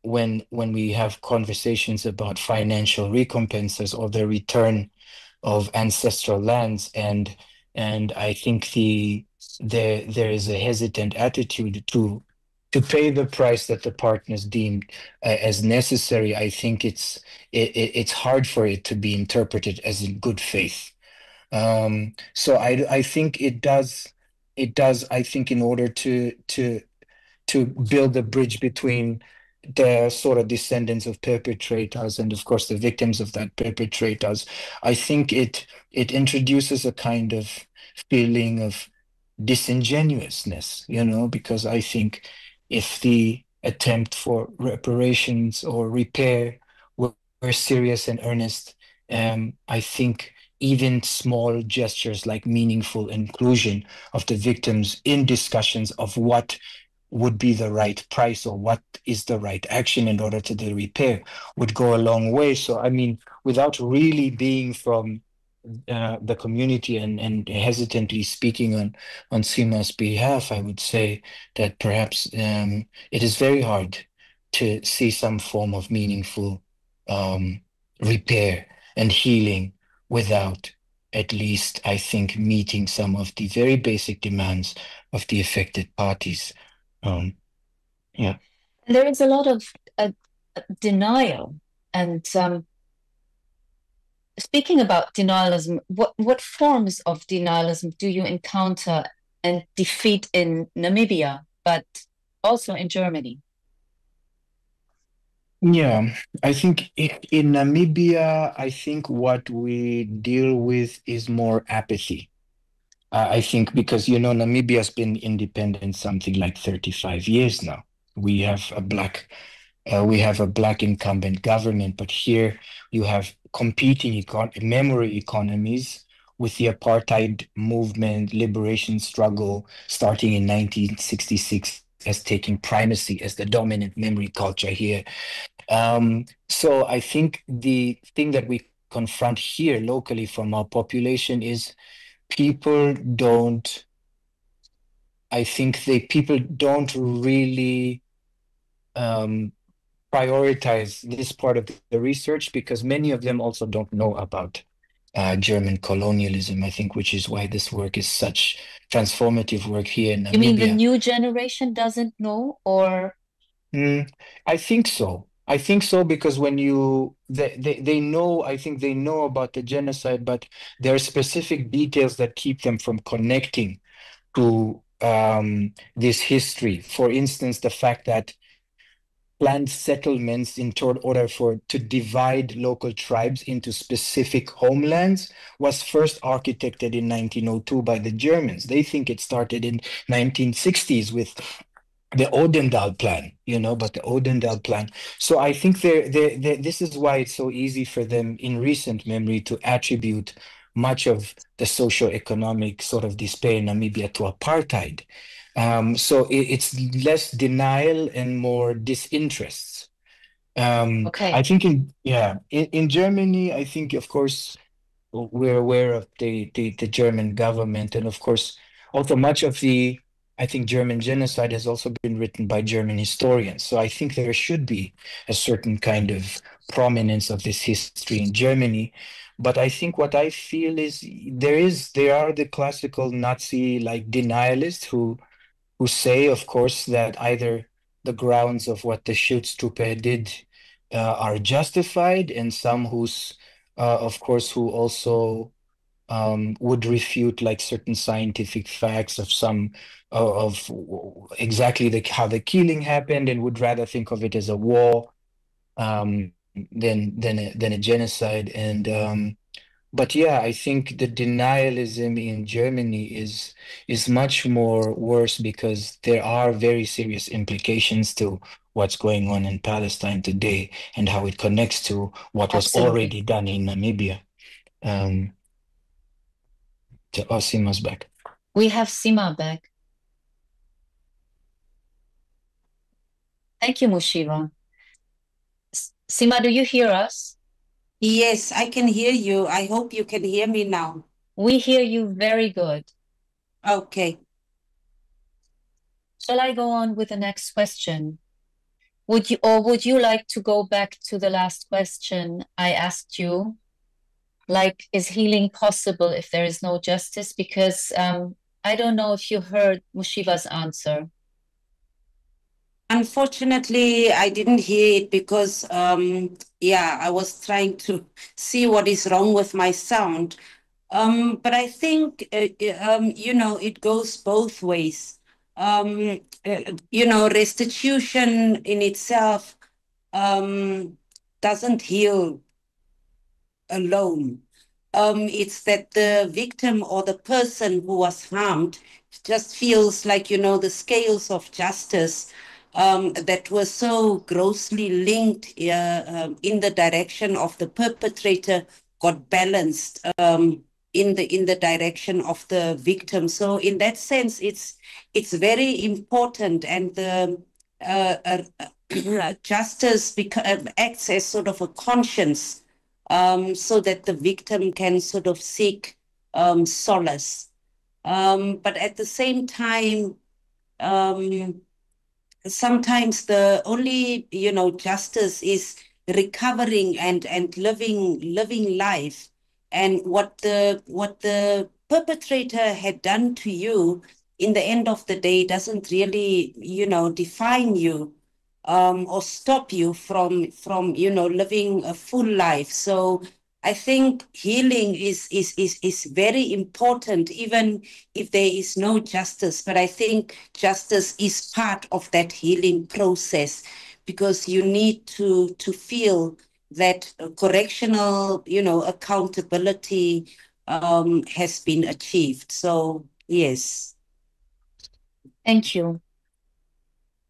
we have conversations about financial recompenses or the return of ancestral lands, and I think there is a hesitant attitude to pay the price that the partners deemed as necessary. I think it's hard for it to be interpreted as in good faith. So I think it does. I think in order to build a bridge between the sort of descendants of perpetrators and of course the victims of that perpetrators, I think it introduces a kind of feeling of disingenuousness, because I think if the attempt for reparations or repair were serious and earnest, I think even small gestures like meaningful inclusion of the victims in discussions of what would be the right price or what is the right action in order to do repair would go a long way. So, I mean, without really being from the community and hesitantly speaking on Sima's behalf, I would say that perhaps it is very hard to see some form of meaningful repair and healing without at least, I think, meeting some of the very basic demands of the affected parties. Yeah. There is a lot of denial. And speaking about denialism, what forms of denialism do you encounter and defeat in Namibia, but also in Germany? Yeah, I think in Namibia, I think what we deal with is more apathy. I think because, Namibia has been independent something like 35 years now. We have a black incumbent government, but here you have competing memory economies with the apartheid movement, liberation struggle starting in 1966 as taking primacy as the dominant memory culture here. So I think the thing that we confront here locally from our population is people don't really prioritize this part of the research because many of them also don't know about German colonialism, I think, which is why this work is such transformative work here in Namibia. You mean the new generation doesn't know, or? I think so. I think so because when they know, I think they know about the genocide, but there are specific details that keep them from connecting to this history. For instance, the fact that planned settlements in order to divide local tribes into specific homelands was first architected in 1902 by the Germans. They think it started in 1960s with the Odendahl plan, but the Odendahl plan. So I think this is why it's so easy for them in recent memory to attribute much of the socio-economic sort of despair in Namibia to apartheid. So it's less denial and more disinterest. Okay. I think in Germany, I think, of course, we're aware of the German government, and of course, also much of the German genocide has also been written by German historians. So I think there should be a certain kind of prominence of this history in Germany. But I think what I feel is there are the classical Nazi-like denialists who say, of course, that either the grounds of what the Schutztruppe did are justified, and some who also would refute like certain scientific facts of of exactly how the killing happened, and would rather think of it as a war than a genocide. And but yeah, I think the denialism in Germany is much more worse because there are very serious implications to what's going on in Palestine today and how it connects to what was already done in Namibia. Sima's back. We have Sima back. Thank you, Mushiba. Sima, do you hear us? Yes, I can hear you. I hope you can hear me now. We hear you very good. Okay. Shall I go on with the next question? Would you like to go back to the last question I asked you? Like, is healing possible if there is no justice? Because I don't know if you heard Mushiba's answer. Unfortunately, I didn't hear it because, I was trying to see what is wrong with my sound. But I think, it goes both ways. Restitution in itself doesn't heal alone. It's that the victim or the person who was harmed just feels like, the scales of justice that were so grossly linked in the direction of the perpetrator got balanced in the direction of the victim. So in that sense, it's very important, and the justice acts as sort of a conscience so that the victim can sort of seek solace. But at the same time, sometimes the only, justice is recovering and living life. And what the perpetrator had done to you in the end of the day doesn't really, define you or stop you from living a full life. So I think healing is very important, even if there is no justice. But I think justice is part of that healing process, because you need to feel that correctional, accountability has been achieved. So, yes. Thank you.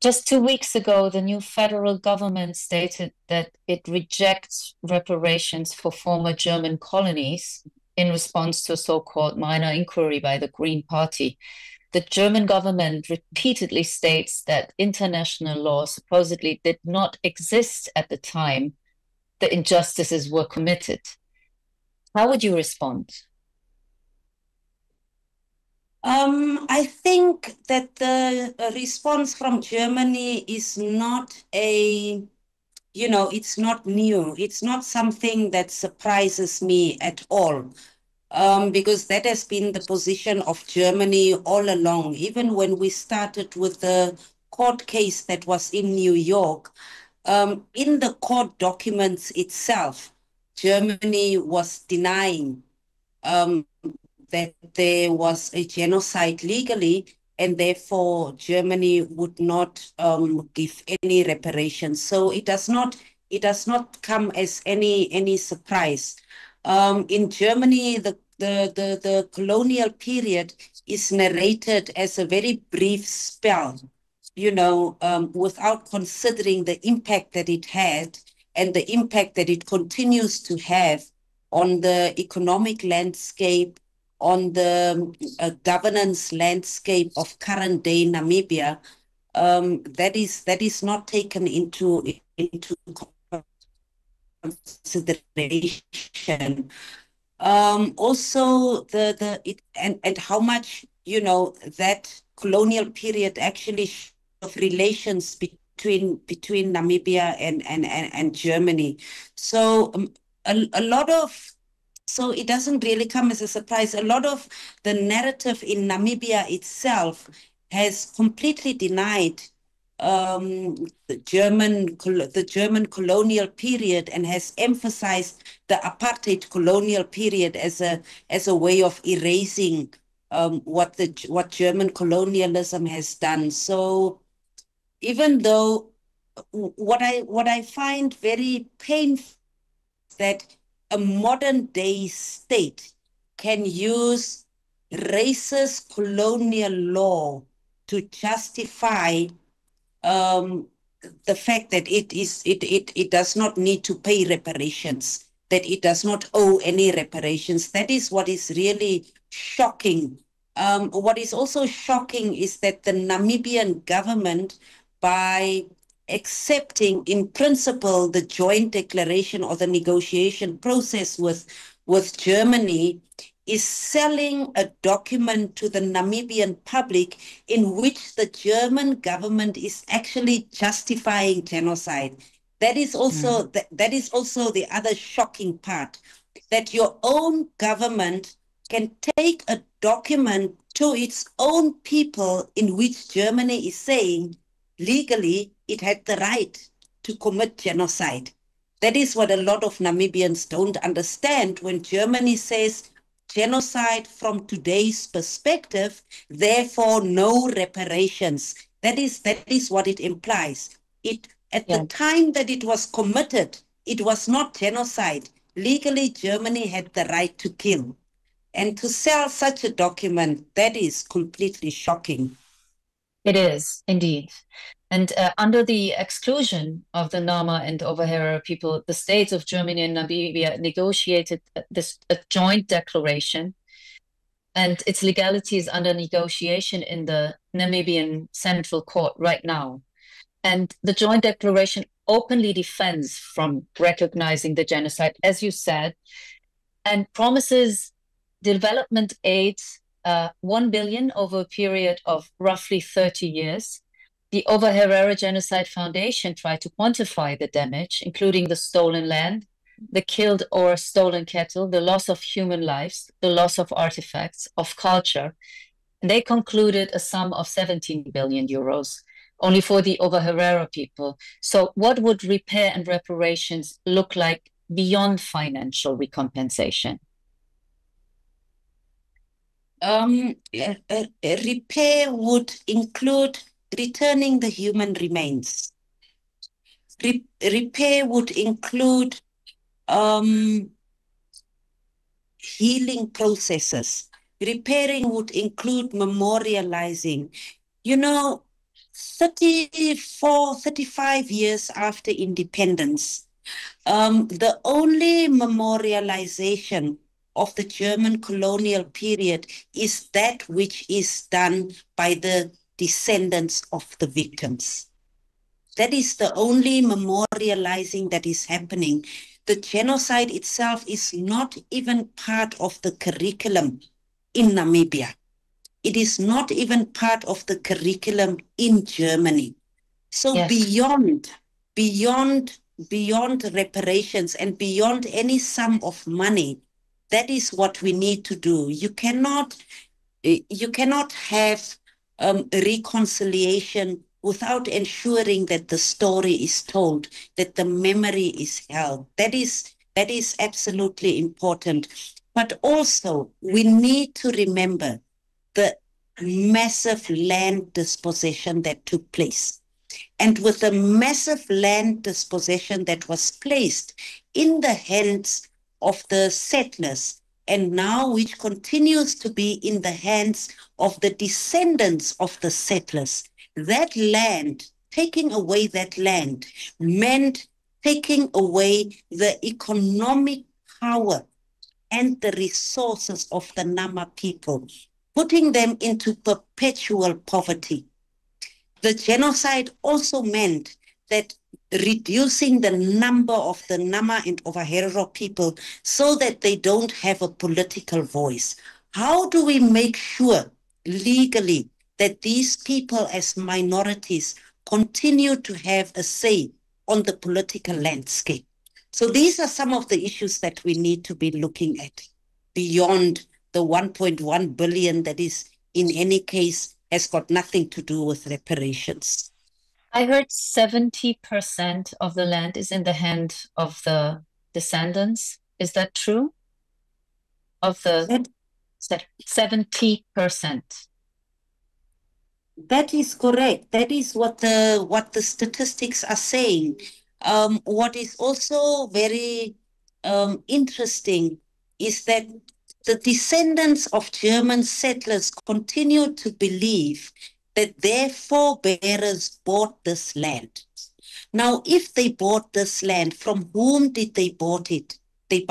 Just 2 weeks ago, the new federal government stated that it rejects reparations for former German colonies in response to a so-called minor inquiry by the Green Party. The German government repeatedly states that international law supposedly did not exist at the time the injustices were committed. How would you respond? I think that the response from Germany is not it's not new. It's not something that surprises me at all, because that has been the position of Germany all along. Even when we started with the court case that was in New York, in the court documents itself, Germany was denying that there was a genocide legally, and therefore Germany would not give any reparations. So it does not come as any surprise. In Germany, the colonial period is narrated as a very brief spell, without considering the impact that it had and the impact that it continues to have on the economic landscape, on the governance landscape of current day Namibia. That is not taken into consideration. Also, and how much that colonial period actually of relations between Namibia and Germany. So a lot of. So it doesn't really come as a surprise. A lot of the narrative in Namibia itself has completely denied the German colonial period, and has emphasized the apartheid colonial period as a way of erasing what German colonialism has done. So even though what I find very painful is that a modern day state can use racist colonial law to justify the fact that it does not need to pay reparations, that it does not owe any reparations. That is what is really shocking. What is also shocking is that the Namibian government, by accepting in principle the joint declaration or the negotiation process with Germany, is selling a document to the Namibian public in which the German government is actually justifying genocide. That is also that is also the other shocking part, that your own government can take a document to its own people in which Germany is saying legally it had the right to commit genocide. That is what a lot of Namibians don't understand when Germany says genocide from today's perspective, therefore no reparations. That is what it implies. At the time that it was committed, it was not genocide. Legally, Germany had the right to kill. And to sell such a document, that is completely shocking. It is, indeed. And under the exclusion of the Nama and Overheera people, the states of Germany and Namibia negotiated a joint declaration, and its legality is under negotiation in the Namibian Central Court right now. And the joint declaration openly defends from recognizing the genocide, as you said, and promises development aid 1 billion over a period of roughly 30 years. The Over Herrera Genocide Foundation tried to quantify the damage, including the stolen land, the killed or stolen cattle, the loss of human lives, the loss of artifacts, of culture. And they concluded a sum of 17 billion euros only for the Over Herrera people. So what would repair and reparations look like beyond financial recompensation? Repair would include returning the human remains. Repair would include healing processes. Repairing would include memorializing. You know, 34, 35 years after independence, the only memorialization of the German colonial period is that which is done by the descendants of the victims. That is the only memorializing that is happening. The genocide itself is not even part of the curriculum in Namibia. It is not even part of the curriculum in Germany. So yes, beyond reparations and beyond any sum of money, that is what we need to do. You cannot have reconciliation without ensuring that the story is told, that the memory is held. That is absolutely important. But also, we need to remember the massive land dispossession that took place. And with the massive land dispossession that was placed in the hands of the settlers, and now which continues to be in the hands of the descendants of the settlers, that land, taking away that land, meant taking away the economic power and the resources of the Nama people, putting them into perpetual poverty. The genocide also meant that reducing the number of the Nama and Over Herrera people so that they don't have a political voice. How do we make sure legally that these people as minorities continue to have a say on the political landscape? So these are some of the issues that we need to be looking at beyond the 1.1 billion that is, in any case, has got nothing to do with reparations. I heard 70% of the land is in the hand of the descendants. Is that true? Of the 70%. That is correct. That is what the statistics are saying. What is also very interesting is that the descendants of German settlers continue to believe that their forebearers bought this land. Now, if they bought this land, from whom did they buy it? They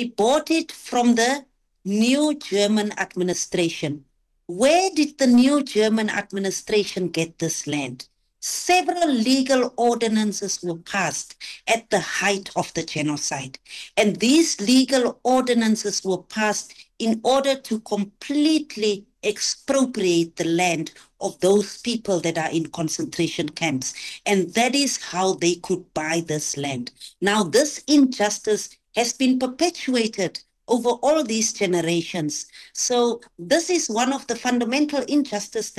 bought it from the new German administration. Where did the new German administration get this land? Several legal ordinances were passed at the height of the genocide. And these legal ordinances were passed in order to completely expropriate the land of those people that are in concentration camps. And that is how they could buy this land. Now, this injustice has been perpetuated over all these generations. So this is one of the fundamental injustices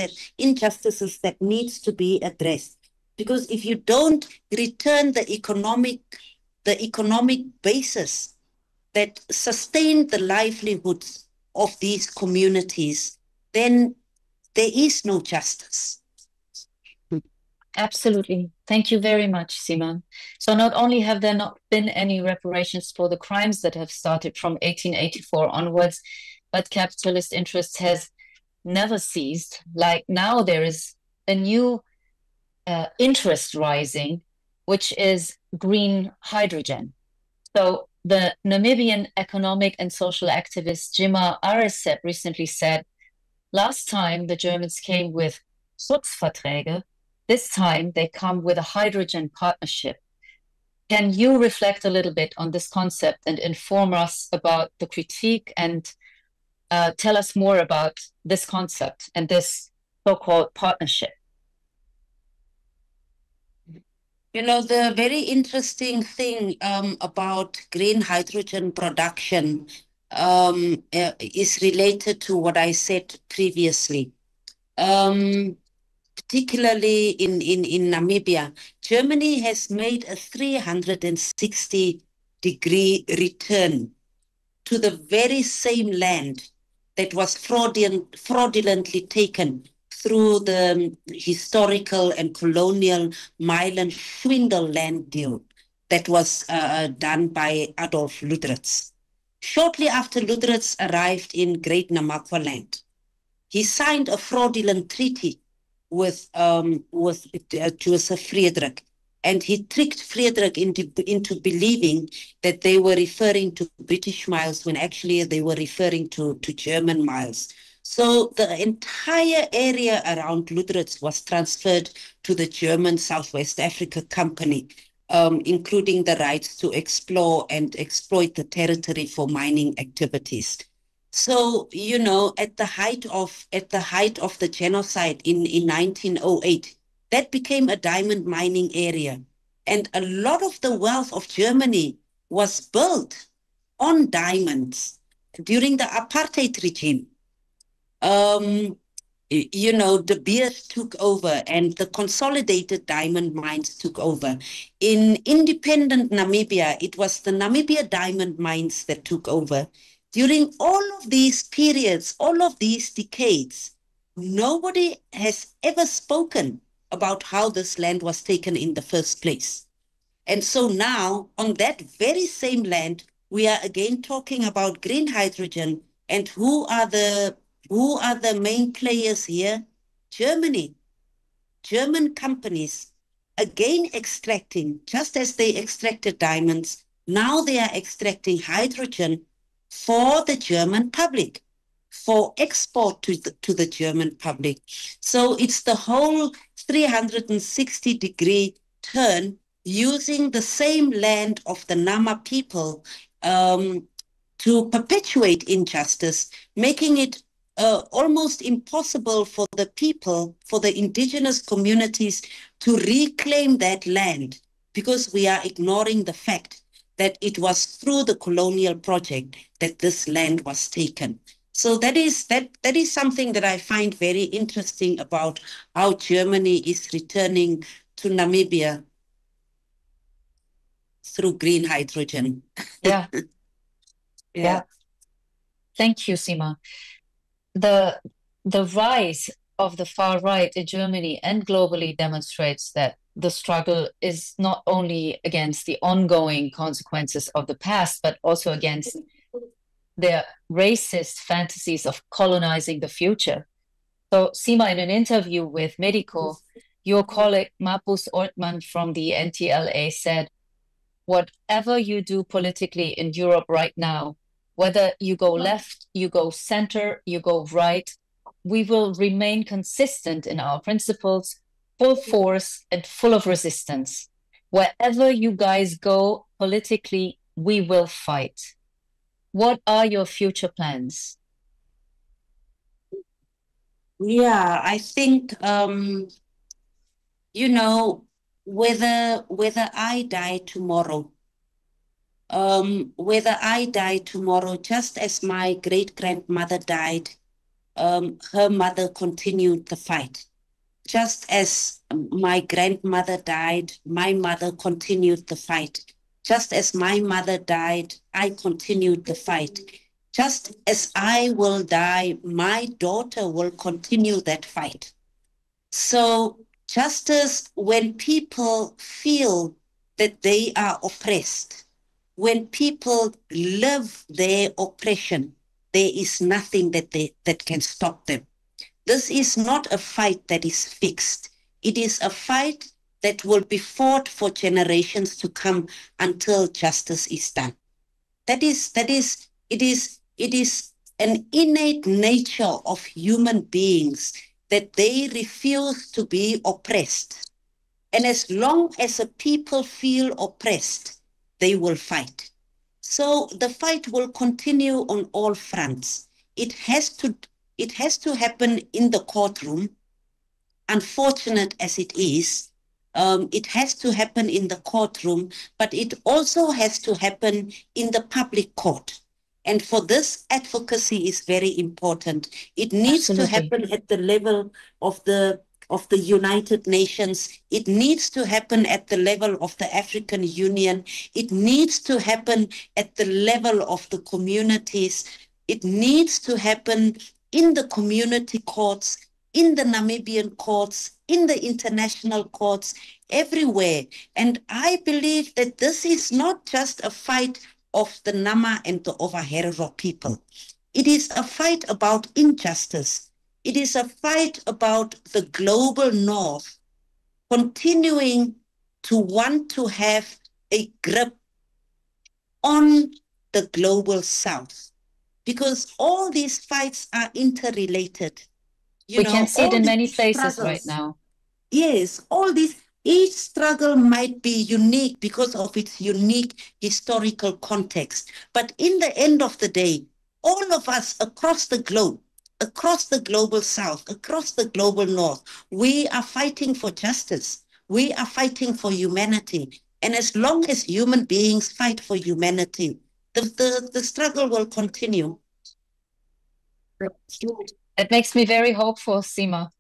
that needs to be addressed. Because if you don't return the economic basis that sustained the livelihoods of these communities, then there is no justice. Absolutely. Thank you very much, Simon. So not only have there not been any reparations for the crimes that have started from 1884 onwards, but capitalist interest has never ceased. Like now there is a new interest rising, which is green hydrogen. So the Namibian economic and social activist Jima Aresep recently said, last time the Germans came with Schutzverträge, this time they come with a hydrogen partnership. Can you reflect a little bit on this concept and inform us about the critique and tell us more about this concept and this so-called partnership? You know, the very interesting thing about green hydrogen production is related to what I said previously. Particularly in Namibia, Germany has made a 360-degree return to the very same land that was fraudulently taken through the historical and colonial Milan swindle land deal that was done by Adolf Luderitz. Shortly after Luderitz arrived in Great Namaqualand, he signed a fraudulent treaty with Joseph Friedrich, and he tricked Friedrich into believing that they were referring to British miles when actually they were referring to German miles. So the entire area around Luderitz was transferred to the German Southwest Africa Company, including the rights to explore and exploit the territory for mining activities. So, you know, at the height of the genocide in 1908, that became a diamond mining area. And a lot of the wealth of Germany was built on diamonds during the apartheid regime. You know, De Beers took over and the consolidated diamond mines took over. In independent Namibia, it was the Namibia diamond mines that took over. During all of these periods, all of these decades, nobody has ever spoken about how this land was taken in the first place. And so now, on that very same land, we are again talking about green hydrogen. And who are the main players here? Germany. German companies, again extracting, just as they extracted diamonds, now they are extracting hydrogen for the German public, for export to the German public. So it's the whole 360-degree turn using the same land of the Nama people to perpetuate injustice, making it almost impossible for the people, for the indigenous communities to reclaim that land, because we are ignoring the fact that it was through the colonial project that this land was taken. So that is something that I find very interesting about how Germany is returning to Namibia through green hydrogen. Yeah. Yeah. Thank you, Sima. The rise of the far right in Germany and globally demonstrates that the struggle is not only against the ongoing consequences of the past, but also against their racist fantasies of colonizing the future. So, Sima, in an interview with Medico, your colleague Mapus Ortmann from the NTLA said, whatever you do politically in Europe right now, whether you go left, you go center, you go right, we will remain consistent in our principles, full force and full of resistance. Wherever you guys go politically, we will fight. What are your future plans? Yeah, I think, you know, whether I die tomorrow, just as my great-grandmother died, her mother continued the fight. Just as my grandmother died, my mother continued the fight. Just as my mother died, I continued the fight. Just as I will die, my daughter will continue that fight. So just as when people feel that they are oppressed, when people live their oppression, there is nothing that can stop them. This is not a fight that is fixed. It is a fight that will be fought for generations to come until justice is done. It is an innate nature of human beings that they refuse to be oppressed. And as long as a people feel oppressed, they will fight. So the fight will continue on all fronts. It has to happen in the courtroom. Unfortunate as it is, it has to happen in the courtroom, but it also has to happen in the public court. And for this, advocacy is very important. It needs to happen at the level of the United Nations. It needs to happen at the level of the African Union. It needs to happen at the level of the communities. It needs to happen in the community courts, in the Namibian courts, in the international courts, everywhere. And I believe that this is not just a fight of the Nama and the Overherero people. It is a fight about injustice. It is a fight about the global north continuing to want to have a grip on the global south, because all these fights are interrelated. We can see it in many places right now. Yes, each struggle might be unique because of its unique historical context. But in the end of the day, all of us across the globe, across the global south, across the global north, we are fighting for justice. We are fighting for humanity. And as long as human beings fight for humanity, the struggle will continue. It makes me very hopeful, Sima.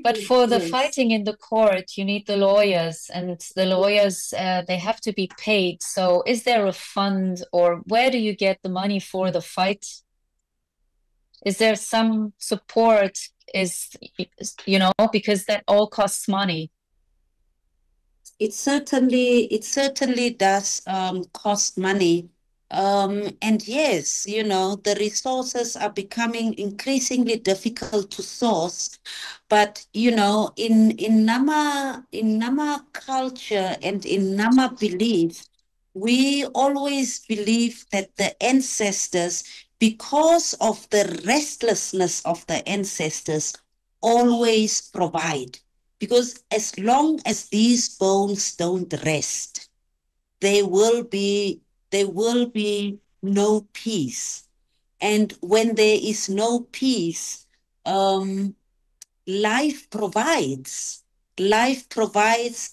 But for the fighting in the court, you need the lawyers, and the lawyers, they have to be paid. So is there a fund, or where do you get the money for the fight? Is there some support? Because that all costs money. It certainly does cost money. And yes, the resources are becoming increasingly difficult to source. But, in Nama culture and in Nama belief, we always believe that the ancestors, because of the restlessness of the ancestors, always provide. Because as long as these bones don't rest, there will be no peace. And when there is no peace, life provides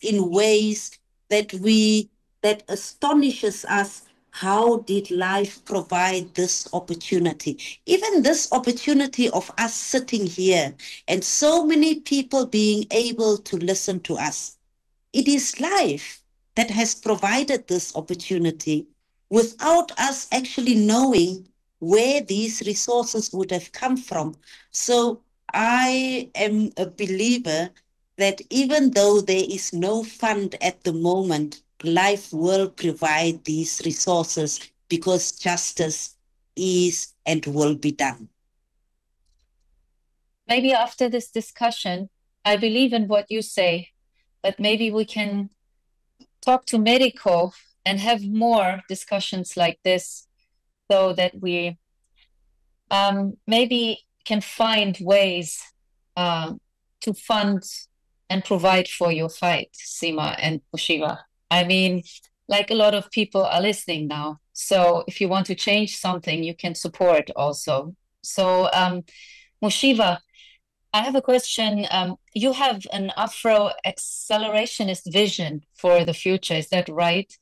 in ways that astonishes us. How did life provide this opportunity? Even this opportunity of us sitting here and so many people being able to listen to us. It is life that has provided this opportunity without us actually knowing where these resources would have come from. So I am a believer that even though there is no fund at the moment, life will provide these resources because justice is and will be done. Maybe after this discussion, I believe in what you say, but maybe we can talk to Medico and have more discussions like this so that we maybe can find ways to fund and provide for your fight, Sima and Mushiva. I mean, like a lot of people are listening now. So if you want to change something, you can support also. So Mushiva, I have a question. You have an Afro-accelerationist vision for the future, is that right?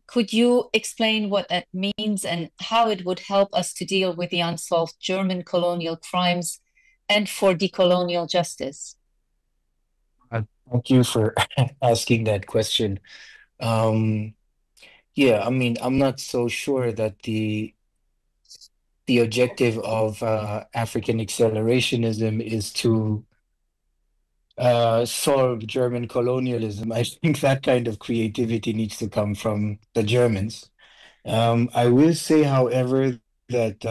Could you explain what that means and how it would help us to deal with the unsolved German colonial crimes and for decolonial justice? Thank you for asking that question. Yeah, I mean, I'm not so sure that the objective of African accelerationism is to solve German colonialism. I think that kind of creativity needs to come from the Germans. I will say, however, that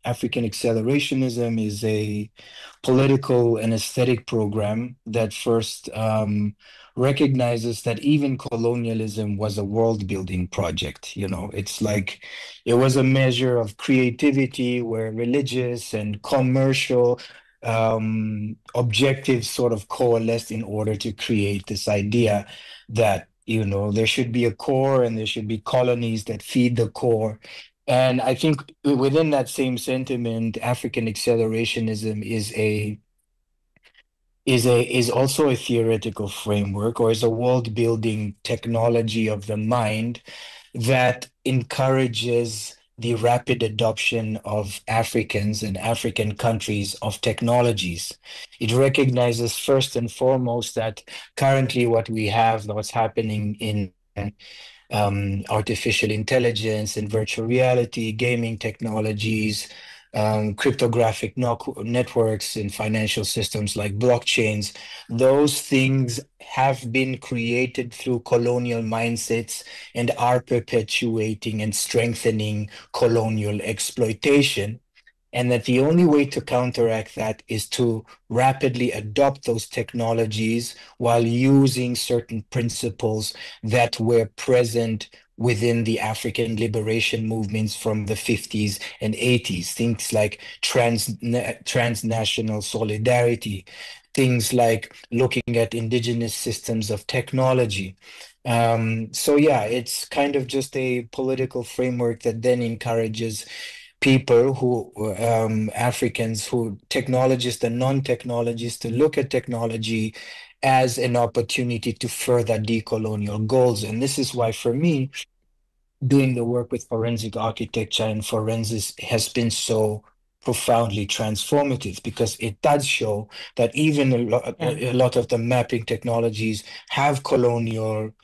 African accelerationism is a political and aesthetic program that first recognizes that even colonialism was a world-building project. It's like it was a measure of creativity where religious and commercial objectives sort of coalesced in order to create this idea that, you know, there should be a core and there should be colonies that feed the core. And I think within that same sentiment, African accelerationism is also a theoretical framework, or is a world-building technology of the mind that encourages the rapid adoption of Africans and African countries of technologies. It recognizes first and foremost that currently what's happening in artificial intelligence and virtual reality, gaming technologies, cryptographic networks and financial systems like blockchains, those things have been created through colonial mindsets and are perpetuating and strengthening colonial exploitation. And that the only way to counteract that is to rapidly adopt those technologies while using certain principles that were present within the African liberation movements from the 50s and 80s. Things like transnational solidarity, things like looking at indigenous systems of technology. So yeah, it's kind of just a political framework that then encourages people who, Africans, who technologists and non-technologists, to look at technology as an opportunity to further decolonial goals. And this is why, for me, doing the work with forensic architecture and forensics has been so profoundly transformative, because it does show that even a lot of the mapping technologies have a colonial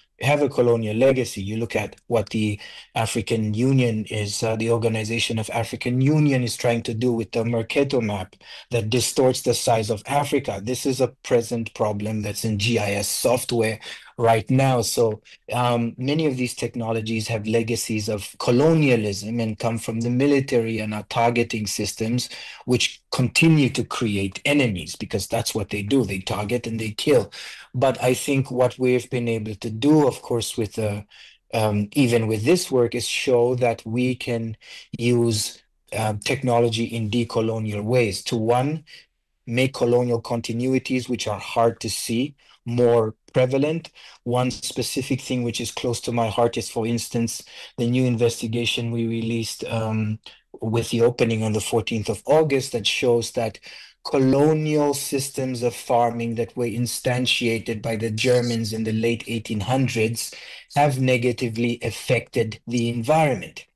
legacy. You look at what the African Union is, the Organization of African Union is trying to do with the Mercator map that distorts the size of Africa. This is a present problem that's in GIS software right now. So many of these technologies have legacies of colonialism and come from the military and are targeting systems which continue to create enemies, because that's what they do. They target and they kill. But I think what we've been able to do, of course, with even with this work, is show that we can use technology in decolonial ways to, one, make colonial continuities, which are hard to see, more prevalent. One specific thing which is close to my heart is, for instance, the new investigation we released with the opening on the 14th of August that shows that colonial systems of farming that were instantiated by the Germans in the late 1800s have negatively affected the environment.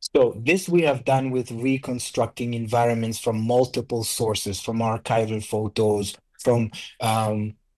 So this we have done with reconstructing environments from multiple sources, from archival photos, from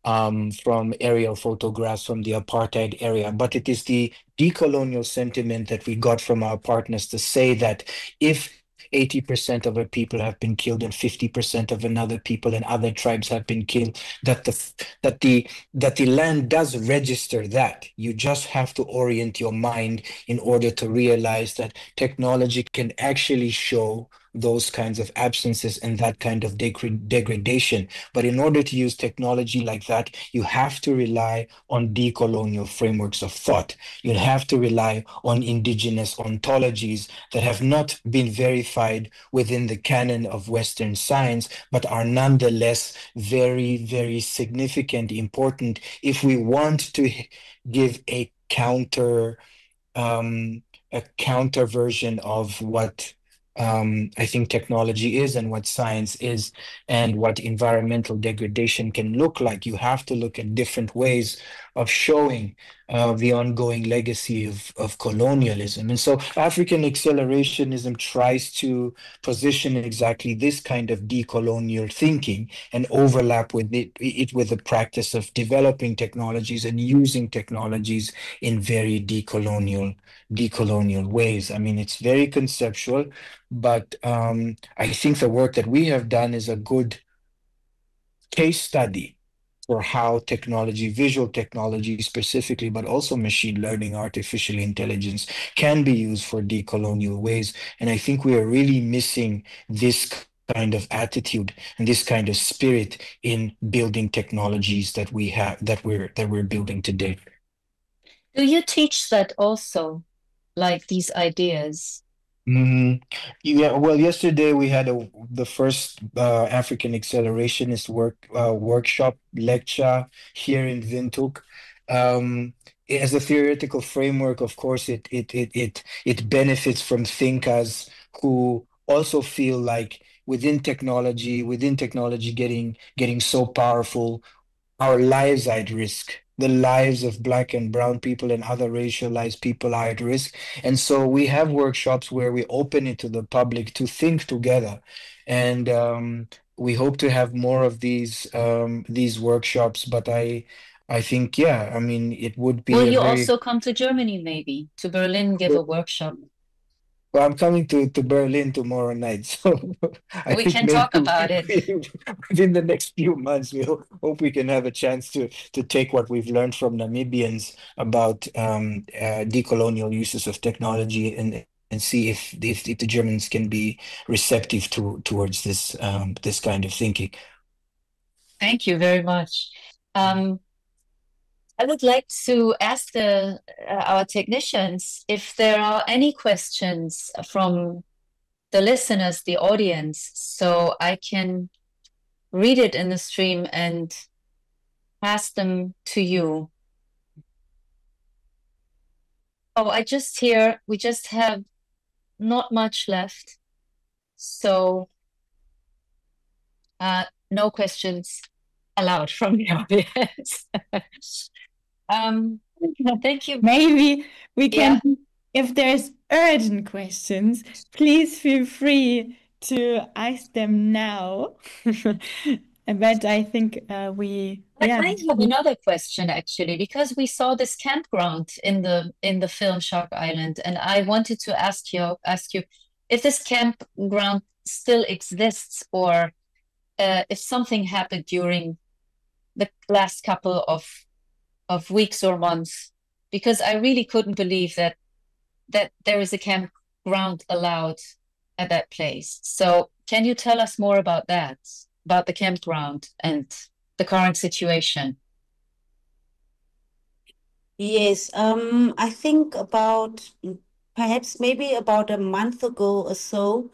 aerial photographs from the apartheid area. But it is the decolonial sentiment that we got from our partners to say that if 80% of our people have been killed and 50% of another people and other tribes have been killed, that the land does register that. You just have to orient your mind in order to realize that technology can actually show those kinds of absences and that kind of degradation. But in order to use technology like that, you have to rely on decolonial frameworks of thought. You have to rely on indigenous ontologies that have not been verified within the canon of Western science, but are nonetheless very, very significant, important, if we want to give a counter version of what I think technology is and what science is and what environmental degradation can look like. You have to look at different ways of showing the ongoing legacy of colonialism. And so African accelerationism tries to position exactly this kind of decolonial thinking and overlap with it with the practice of developing technologies and using technologies in very decolonial ways. I mean, it's very conceptual, but I think the work that we have done is a good case study for how technology, visual technology specifically, but also machine learning, artificial intelligence, can be used for decolonial ways. And I think we are really missing this kind of attitude and this kind of spirit in building technologies that we have, that we're building today. Do you teach that also, like these ideas Yeah, well, yesterday we had the first African accelerationist workshop lecture here in Windhoek. As a theoretical framework, of course, it benefits from thinkers who also feel like within technology getting so powerful, our lives are at risk. The lives of Black and brown people and other racialized people are at risk. And so we have workshops where we open it to the public to think together. And we hope to have more of these workshops. But I think, yeah, I mean, it would be Will a you very... also come to Germany, maybe to Berlin, give a workshop? Well, I'm coming to Berlin tomorrow night, so I We think can talk about it. within the next few months, we hope we can have a chance to take what we've learned from Namibians about decolonial uses of technology and see if the Germans can be receptive towards this this kind of thinking. Thank you very much. I would like to ask our technicians if there are any questions from the listeners, the audience, so I can read it in the stream and pass them to you. Oh, I just hear we just have not much left, so no questions allowed from the audience. Thank you. Maybe we can, if there's urgent questions, please feel free to ask them now. But I think I have another question, actually, because we saw this campground in the film Shark Island, and I wanted to ask you if this campground still exists, or if something happened during the last couple of weeks or months, because I really couldn't believe that there is a campground allowed at that place. So can you tell us more about that, about the campground and the current situation? Yes, I think perhaps maybe about a month ago or so,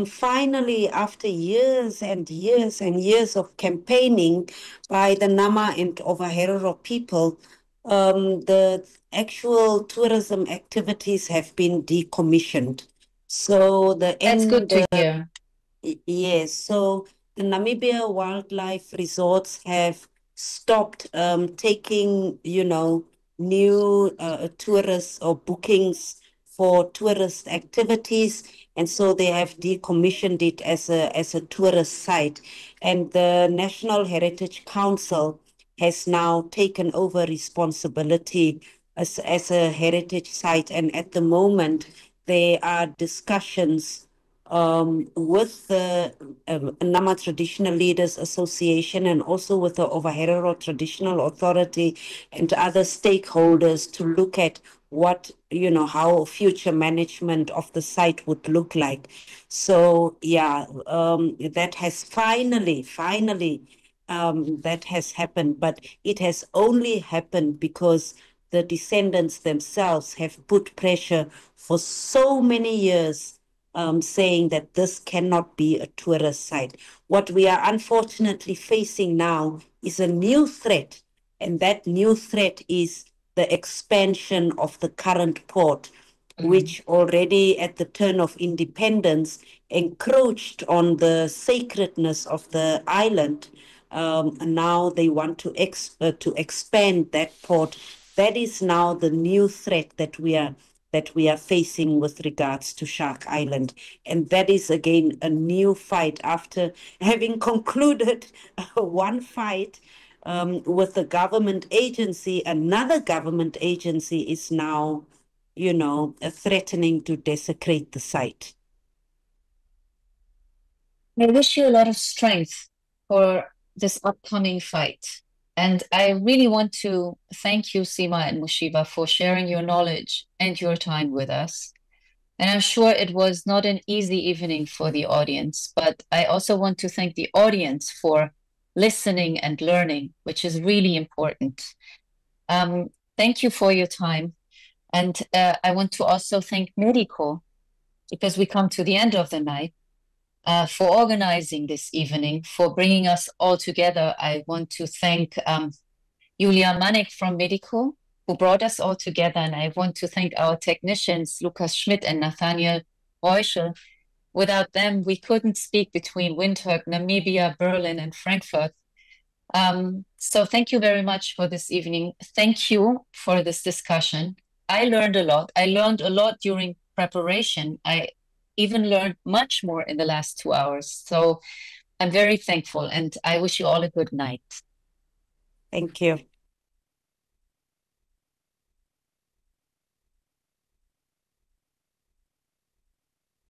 finally, after years and years and years of campaigning by the Nama and Overherero people, the actual tourism activities have been decommissioned. So That's good to hear. Yes, so the Namibia wildlife resorts have stopped taking, new tourists or bookings for tourist activities, and so they have decommissioned it as a tourist site. And the National Heritage Council has now taken over responsibility as a heritage site, and at the moment there are discussions with the Nama Traditional Leaders Association and also with the Overherero Traditional Authority and other stakeholders to look at what, how future management of the site would look like. So, yeah, that has finally, that has happened, but it has only happened because the descendants themselves have put pressure for so many years, saying that this cannot be a tourist site. What we are unfortunately facing now is a new threat, and that new threat is the expansion of the current port, which already at the turn of independence encroached on the sacredness of the island. Now they want to expand that port. That is now the new threat that we are facing with regards to Shark Island. And that is, again, a new fight after having concluded one fight with the government agency. Another government agency is now, threatening to desecrate the site. I wish you a lot of strength for this upcoming fight. And I really want to thank you, Sima and Mushiba, for sharing your knowledge and your time with us. And I'm sure it was not an easy evening for the audience, but I also want to thank the audience for listening and learning, which is really important. Thank you for your time. And I want to also thank Medico because we come to the end of the night, for organizing this evening, for bringing us all together. I want to thank Julia Manek from Medico, who brought us all together. And I want to thank our technicians, Lukas Schmidt and Nathaniel Reuschel. Without them, we couldn't speak between Windhoek, Namibia, Berlin, and Frankfurt. So thank you very much for this evening. Thank you for this discussion. I learned a lot. I learned a lot during preparation. I even learned much more in the last 2 hours. So I'm very thankful, and I wish you all a good night. Thank you.